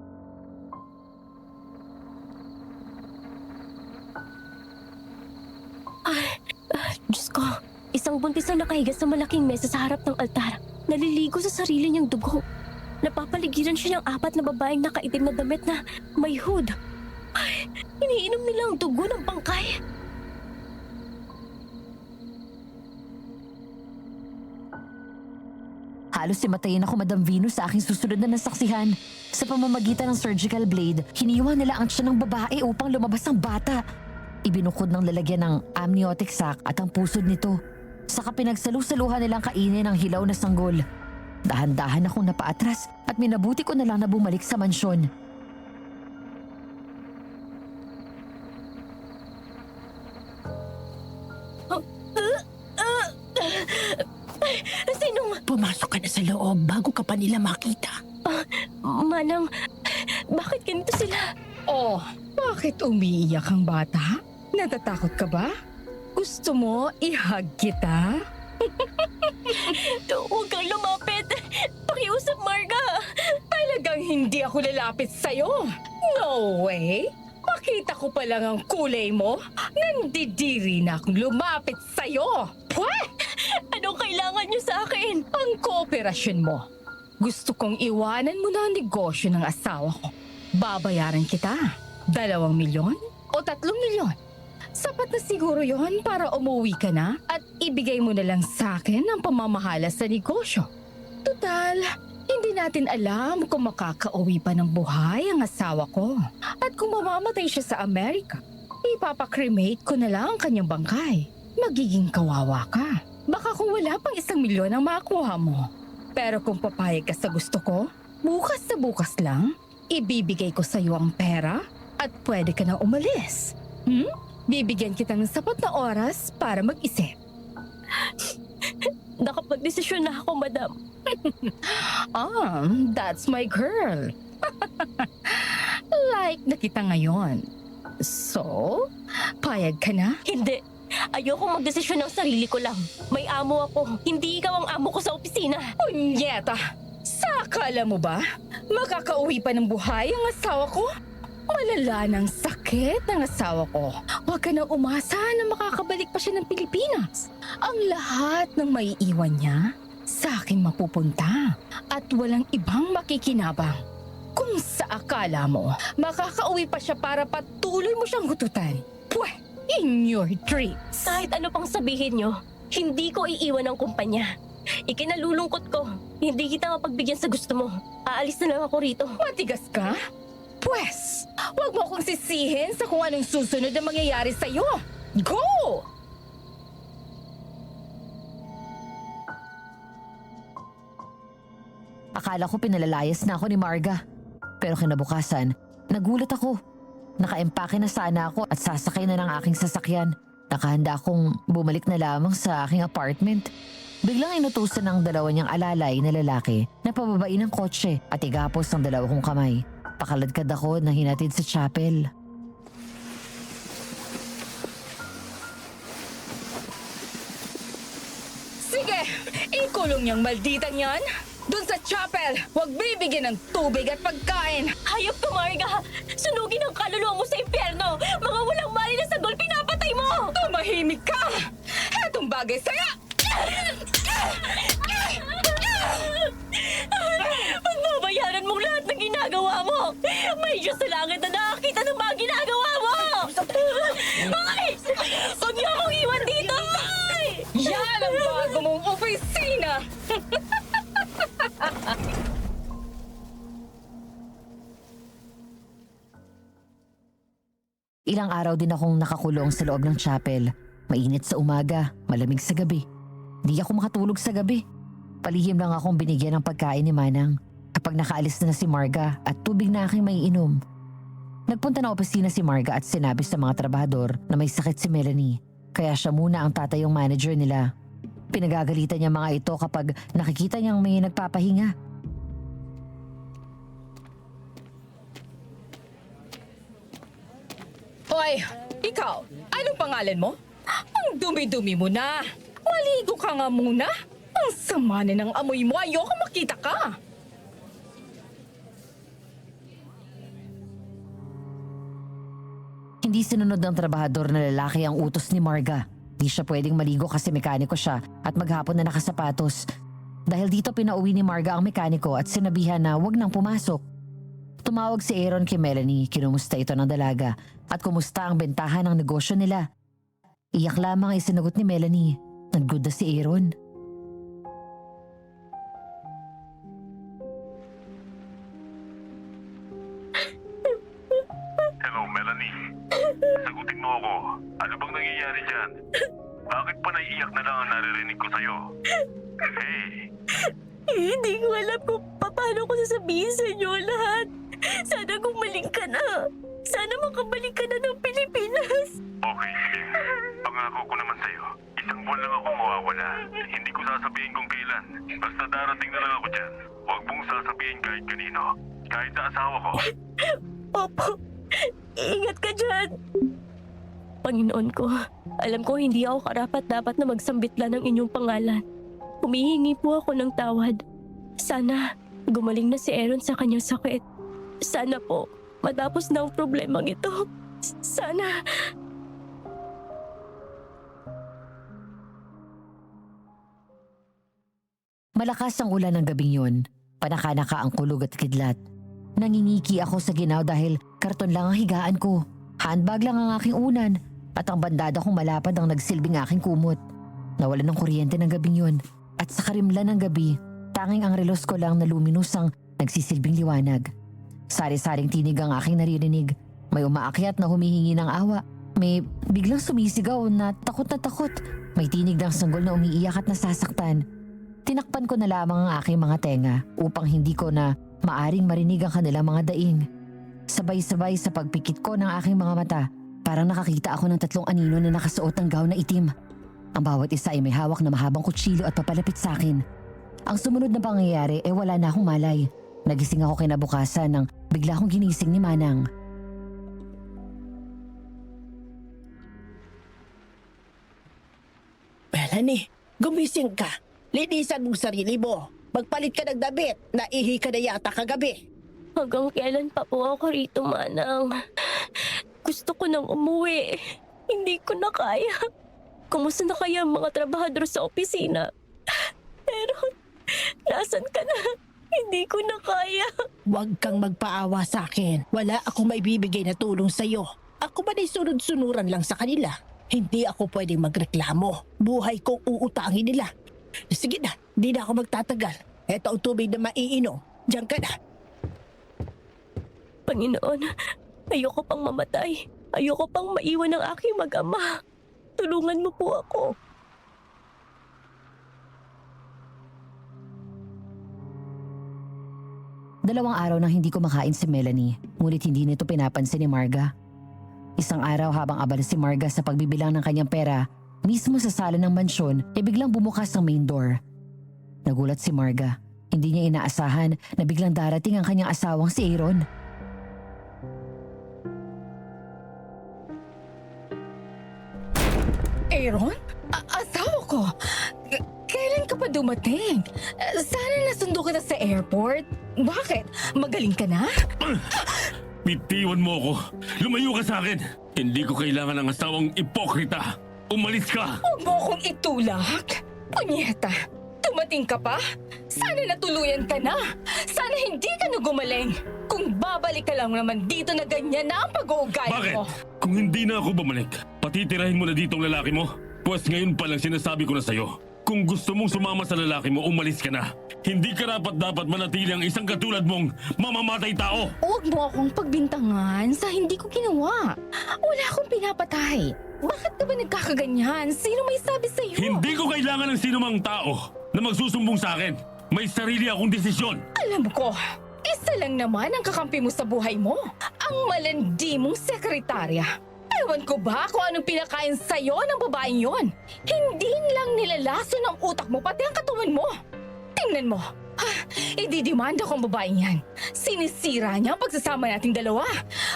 Diyos ko, isang buntis na nakahiga sa malaking mesa sa harap ng altar. Naliligo sa sarili niyang dugo. Napapaligiran siya ng 4 na babaeng nakaitim na damit na may hood. Ay, iniinom nila ang dugo ng bangkay. Halos simatayin ako, Madam Venus, sa aking susunod na nasaksihan. Sa pamamagitan ng surgical blade, hiniwa nila ang tiyan ng babae upang lumabas ang bata. Ibinukod ng lalagyan ng amniotic sac at ang pusod nito. Saka pinagsalu-saluhan nilang kainin ang hilaw na sanggol. Dahan-dahan akong napaatras at minabuti ko na lang na bumalik sa mansyon. Sinong... Pumasok ka na sa loob bago ka pa nila makita. Manang, bakit ganito sila? Oh, bakit umiiyak ang bata? Natatakot ka ba? Gusto mo i-hug kita? Huwag kang lumapit. Pakiusap, Marga. Talagang hindi ako lalapit sa'yo. No way! Makita ko pa lang ang kulay mo. Nandidiri na akong lumapit sa'yo. Pweh! Anong kailangan niyo sa akin? Ang kooperasyon mo. Gusto kong iwanan mo na ang negosyo ng asawa ko. Babayaran kita. 2 milyon o 3 milyon. Sapat na siguro yon para umuwi ka na at ibigay mo na lang sa akin ang pamamahala sa negosyo. Tutal, hindi natin alam kung makakauwi pa ng buhay ang asawa ko. At kung mamamatay siya sa Amerika, ipapakremate ko na lang ang kanyang bangkay. Magiging kawawa ka. Baka kung wala pang 1 milyon ang makuha mo. Pero kung papayag ka sa gusto ko, bukas sa bukas lang, ibibigay ko sa iyo ang pera at pwede ka na umalis. Bibigyan kita ng sapat na oras para mag-isip. Nakapag-desisyon na ako, Madam. That's my girl. Like na kita ngayon. So, payag ka na? Hindi. Ayoko magdesisyon ng sarili ko lang. May amo ako. Hindi ikaw ang amo ko sa opisina. Punyeta! Sa akala mo ba? Makakauwi pa ng buhay ang asawa ko? Malala ng sakit ng asawa ko. Huwag ka na umasa na makakabalik pa siya ng Pilipinas. Ang lahat ng maiiwan niya, sa akin mapupunta. At walang ibang makikinabang. Kung sa akala mo, makakauwi pa siya para patuloy mo siyang gututan. Pweh! In your dreams. Kahit ano pang sabihin nyo, Hindi ko iiwan ang kumpanya. Ikinalulungkot ko. Hindi kita mapagbigyan sa gusto mo. Aalis na lang ako rito. Matigas ka? Pwes, huwag mo akong sisihin sa kung anong susunod na mangyayari sa'yo. Go! Akala ko pinalalayas na ako ni Marga. Pero kinabukasan, nagulat ako. Nakaempake na sana ako at sasakay na ng aking sasakyan. Nakahanda akong bumalik na lamang sa aking apartment. Biglang inutusan ng dalawa niyang alalay na lalaki na pababain ng kotse at igapos ng dalawa kong kamay. Pakaladkad ako na hinatid sa chapel. Sige, ikulong niyang malditang yan. Doon sa chapel, huwag bibigyan ng tubig at pagkain. Hayop ka, Marga! Sunugin ang kaluluwa mo sa impyerno! Mga walang mali na sagol, pinapatay mo! Tumahimik ka! Etong bagay sa'yo! Pagbabayaran mong lahat ng ginagawa mo! May Diyos sa langit na nakakita ng mga ginagawa mo! Ay! Huwag niyo akong iwan dito! Ay! Yan ang bago mong opisina! Ilang araw din akong nakakulong sa loob ng chapel. Mainit sa umaga, malamig sa gabi. Di ako makatulog sa gabi. Palihim lang akong binigyan ng pagkain ni Manang kapag nakaalis na si Marga at tubig na aking may inom. Nagpunta na opisina si Marga at sinabi sa mga trabahador na may sakit si Melanie. Kaya siya muna ang tatayong manager nila. Pinagagalitan niya mga ito kapag nakikita niyang may nagpapahinga. Hoy, ikaw, anong pangalan mo? Ang dumi-dumi mo na. Maligo ka nga muna. Ang sama na ng amoy mo. Ayoko makita ka. Hindi sinunod ng trabahador na lalaki ang utos ni Marga. Di siya pwedeng maligo kasi mekaniko siya at maghapon na nakasapatos. Dahil dito pinauwi ni Marga ang mekaniko at sinabihan na wag nang pumasok. Tumawag si Aaron kay Melanie, kinumusta ito ng dalaga at kumusta ang bentahan ng negosyo nila. Iyak lamang ay sinagot ni Melanie. Nag-good na si Aaron. Hello, Melanie. Sagutin mo ako. Ano bang nangyayari dyan? Bakit pa naiiyak na lang ang naririnig ko sa'yo? Hey! Hindi ko alam kung paano ko sasabihin sa inyo lahat. Sana gumaling ka na. Sana makabalik ka na ng Pilipinas. Okay, sige. Pangako ko naman sa'yo. Isang buwan lang ako mawawala. Hindi ko sasabihin kung kailan. Basta darating na lang ako dyan. Huwag mong sasabihin kahit kanino. Kahit na asawa ko. Opo, ingat ka dyan. Panginoon ko, alam ko hindi ako karapat-dapat na magsambitla ng inyong pangalan. Humihingi po ako ng tawad. Sana gumaling na si Aaron sa kanyang sakit. Sana po matapos na ang problemang ito. Sana. Malakas ang ulan ng gabing yun. Panaka-naka ang kulog at kidlat. Nangingiki ako sa ginaw dahil karton lang ang higaan ko. Handbag lang ang aking unan at ang bandada kong malapad ang nagsilbing aking kumot. Nawalan ng kuryente ng gabing yun at sa karimlan ng gabi, tanging ang relos ko lang na luminous ang nagsisilbing liwanag. Sari-saring tinig ang aking naririnig. May umaakyat na humihingi ng awa. May biglang sumisigaw na takot na takot. May tinig ng sanggol na umiiyak at nasasaktan. Tinakpan ko na lamang ang aking mga tenga upang hindi ko na maaring marinig ang kanilang mga daing. Sabay-sabay sa pagpikit ko ng aking mga mata, parang nakakita ako ng 3 anino na nakasuot ng gown na itim. Ang bawat isa ay may hawak na mahabang kutsilyo at papalapit sa akin. Ang sumunod na pangyayari ay wala na akong malay. Nagising ako kinabukasan nang bigla akong ginising ni Manang. Melanie, gumising ka. Linisan mong sarili mo. Magpalit ka ng damit. Naihi ka na yata kagabi. Hanggang kailan pa po ako rito, Manang? Gusto ko nang umuwi. Hindi ko na kaya. Kumusta na kaya ang mga trabahador sa opisina? Pero, nasan ka na? Hindi ko na kaya. Huwag kang magpaawa sa akin. Wala akong maibibigay na tulong sa'yo. Ako ba na'y sunod-sunuran lang sa kanila? Hindi ako pwedeng magreklamo. Buhay kong uutangin nila. Sige na, di na ako magtatagal. Eto ang tubig na maiinom. Diyan ka na. Panginoon, ayoko pang mamatay. Ayoko pang maiwan ng aking mag-ama. Tulungan mo po ako. Dalawang araw nang hindi kumakain si Melanie, ngunit hindi nito pinapansin ni Marga. Isang araw habang abala si Marga sa pagbibilang ng kanyang pera, mismo sa sala ng mansyon, biglang bumukas ang main door. Nagulat si Marga. Hindi niya inaasahan na biglang darating ang kanyang asawang si Aaron. Aaron? Asawa ko? Kailan ka pa dumating? Sana nasundo kita sa airport. Bakit? Magaling ka na? Bitiwan mo ako. Lumayo ka sa akin. Hindi ko kailangan ng asawang ipokrita. Umalis ka! Huwag mo akong itulak. Punyeta, dumating ka pa? Sana natuluyan ka na. Sana hindi ka na gumaling. Kung babalik ka lang naman dito na ganyan na ang pag-uugali Bakit? mo. Kung hindi na ako bumalik, patitirahin mo na dito ang lalaki mo? Pues ngayon pa lang sinasabi ko na sa'yo. Kung gusto mong sumama sa lalaki mo, umalis ka na. Hindi dapat manatili ang isang katulad mong mamamatay tao. Huwag mo akong pagbintangan sa hindi ko ginawa. Wala akong pinapatay. Bakit ka ba nagkakaganyan? Sino may sabi sa'yo? Hindi ko kailangan ng sinumang tao na magsusumbong sa akin. May sarili akong desisyon. Alam ko, isa lang naman ang kakampi mo sa buhay mo. Ang malandi mong sekretarya. Ewan ko ba kung anong pinakain sa'yo ng babaeng yon? Hindi lang nilalaso ng utak mo, pati ang katawan mo. Tingnan mo. Ididimanda ko ang babaeng yan. Sinisira niya ang pagsasama nating dalawa.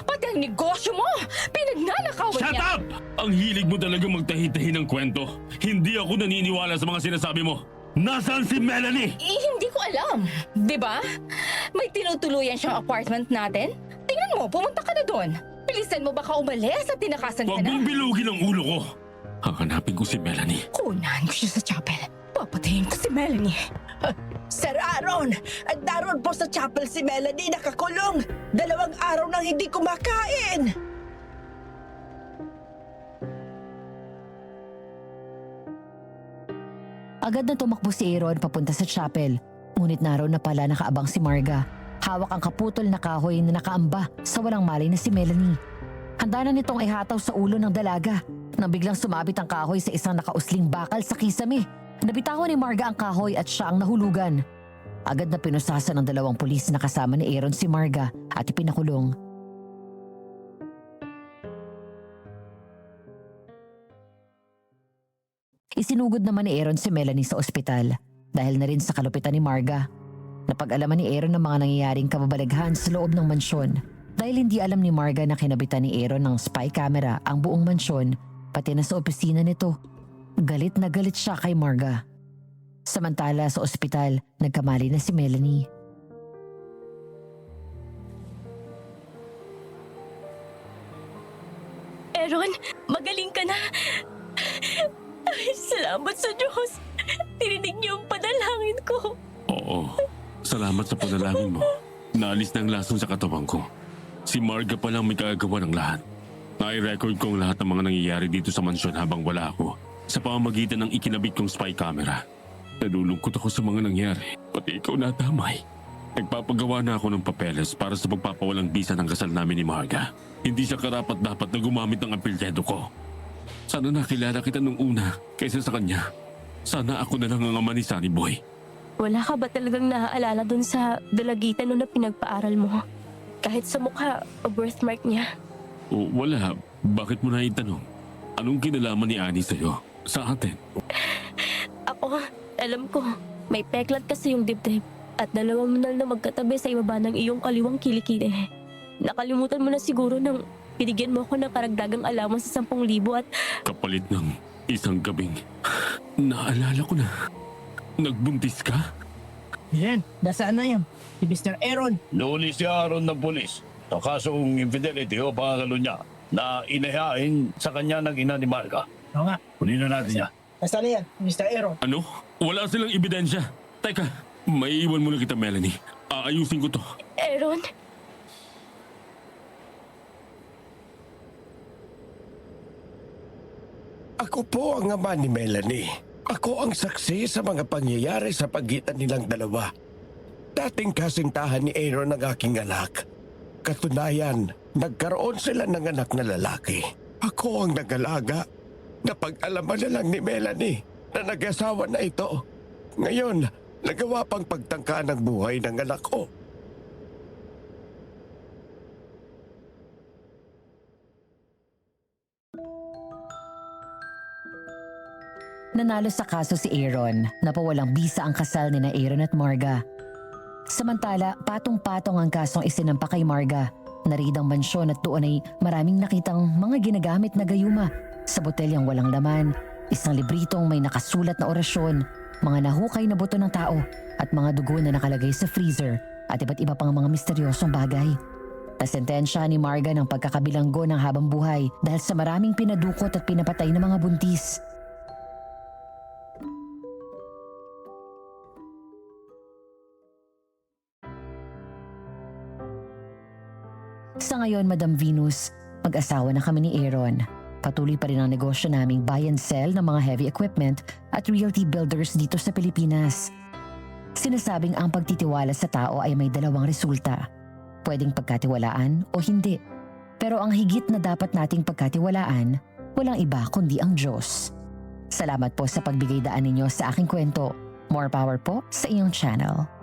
Pati ang negosyo mo, pinagnanakawan Shut niya. up! Ang hilig mo talagang magtahi-tahi ng kwento. Hindi ako naniniwala sa mga sinasabi mo. Nasaan si Melanie? Hindi ko alam. Di ba? May tinutuluyan siyang apartment natin. Tingnan mo, pumunta ka na doon. Bilisan mo baka umalis at tinakasan ka Huwag na. mong bilugin ang ulo ko. Hahanapin ko si Melanie. Kunan ko siya sa chapel. Papatayin ko si Melanie. Sir Aaron, naroon po sa chapel si Melanie nakakulong. 2 araw nang hindi kumakain. Agad na tumakbo si Aaron papunta sa chapel, ngunit naroon na pala nakaabang si Marga. Hawak ang kaputol na kahoy na nakaamba sa walang malay na si Melanie. Handa na nitong ihataw sa ulo ng dalaga nang biglang sumabit ang kahoy sa isang nakausling bakal sa kisame. Nabitawan ni Marga ang kahoy at siya ang nahulugan. Agad na pinusasan ng 2 pulis na kasama ni Aaron si Marga at ipinakulong. Isinugod naman ni Aaron si Melanie sa ospital dahil na rin sa kalupitan ni Marga. Napag-alaman ni Aaron ng mga nangyayaring kababalaghan sa loob ng mansyon dahil hindi alam ni Marga na kinabitan ni Aaron ng spy camera ang buong mansyon pati na sa opisina nito. Galit na galit siya kay Marga. Samantala sa ospital, nagkamali na si Melanie. Aaron, magaling ka na. Ay, salamat sa Diyos. Tininig niyo ang panalangin ko. Oo. Salamat sa panalangin mo. Naalis na ang lason sa katawan ko. Si Marga pa lang may kagagawa ng lahat. Nai-record ko ang lahat ng mga nangyayari dito sa mansyon habang wala ako sa pamamagitan ng ikinabit kong spy camera. Nalulungkot ako sa mga nangyari. Pati ikaw nadamay. Nagpapagawa na ako ng papeles para sa pagpapawalang bisa ng kasal namin ni Marga. Hindi siya karapat-dapat na gumamit ng apelyido ko. Sana nakilala kita nung una kaysa sa kanya. Sana ako na lang ang ama ni Sunny Boy. Wala ka ba talagang naaalala dun sa dalagitan na pinagpaaral mo? Kahit sa mukha o birthmark niya. O wala. Bakit mo na itanong? Anong kinalaman ni Annie sa'yo? Sa atin? Ako, alam ko, may peklat kasi yung dibdib at 2 munal na magkatabi sa ibaba ng iyong kaliwang kilikili. Nakalimutan mo na siguro nang binigyan mo ako ng karagdagang alaman sa 10,000 at Kapalit ng isang gabing. Naalala ko na. Nagbuntis ka? Yan, nasaan na yan? Si Mr. Aaron. Luli si Aaron ng polis sa kasong infidelity o pangakalo niya na inahain sa kanya ng ina ni Marga. Oo nga. Kunin na natin niya. Nasaan na yan, Mr. Aaron? Ano? Wala silang ebidensya. Teka, maiiwan muna kita, Melanie. Aayusin ko to. Aaron, Ako po ang ama ni Melanie. Ako ang saksi sa mga pangyayari sa pagitan nilang dalawa. Dating kasintahan ni Aaron ang aking anak. Katunayan, nagkaroon sila ng anak na lalaki. Ako ang nag-alaga. Napag-alaman na lang ni Melanie na nag-asawa na ito. Ngayon, nagawa pang pagtangka ng buhay ng anak ko. Nanalo sa kaso si Aaron, napawalang bisa ang kasal ni na Aaron at Marga. Samantala, patong-patong ang kasong isinampa kay Marga. Naridang mansyon at doon ay maraming nakitang mga ginagamit na gayuma sa botelyang walang laman, isang libritong may nakasulat na orasyon, mga nahukay na buto ng tao at mga dugo na nakalagay sa freezer at iba't iba pang mga misteryosong bagay. Nasentensya ni Marga ng pagkakabilanggo ng habang buhay dahil sa maraming pinadukot at pinapatay na mga buntis. Sa ngayon, Madam Venus, mag-asawa na kami ni Aaron. Patuloy pa rin ang negosyo naming buy and sell ng mga heavy equipment at realty builders dito sa Pilipinas. Sinasabing ang pagtitiwala sa tao ay may dalawang resulta. Pwedeng pagkatiwalaan o hindi. Pero ang higit na dapat nating pagkatiwalaan, walang iba kundi ang Diyos. Salamat po sa pagbigay daan ninyo sa aking kwento. More power po sa iyong channel.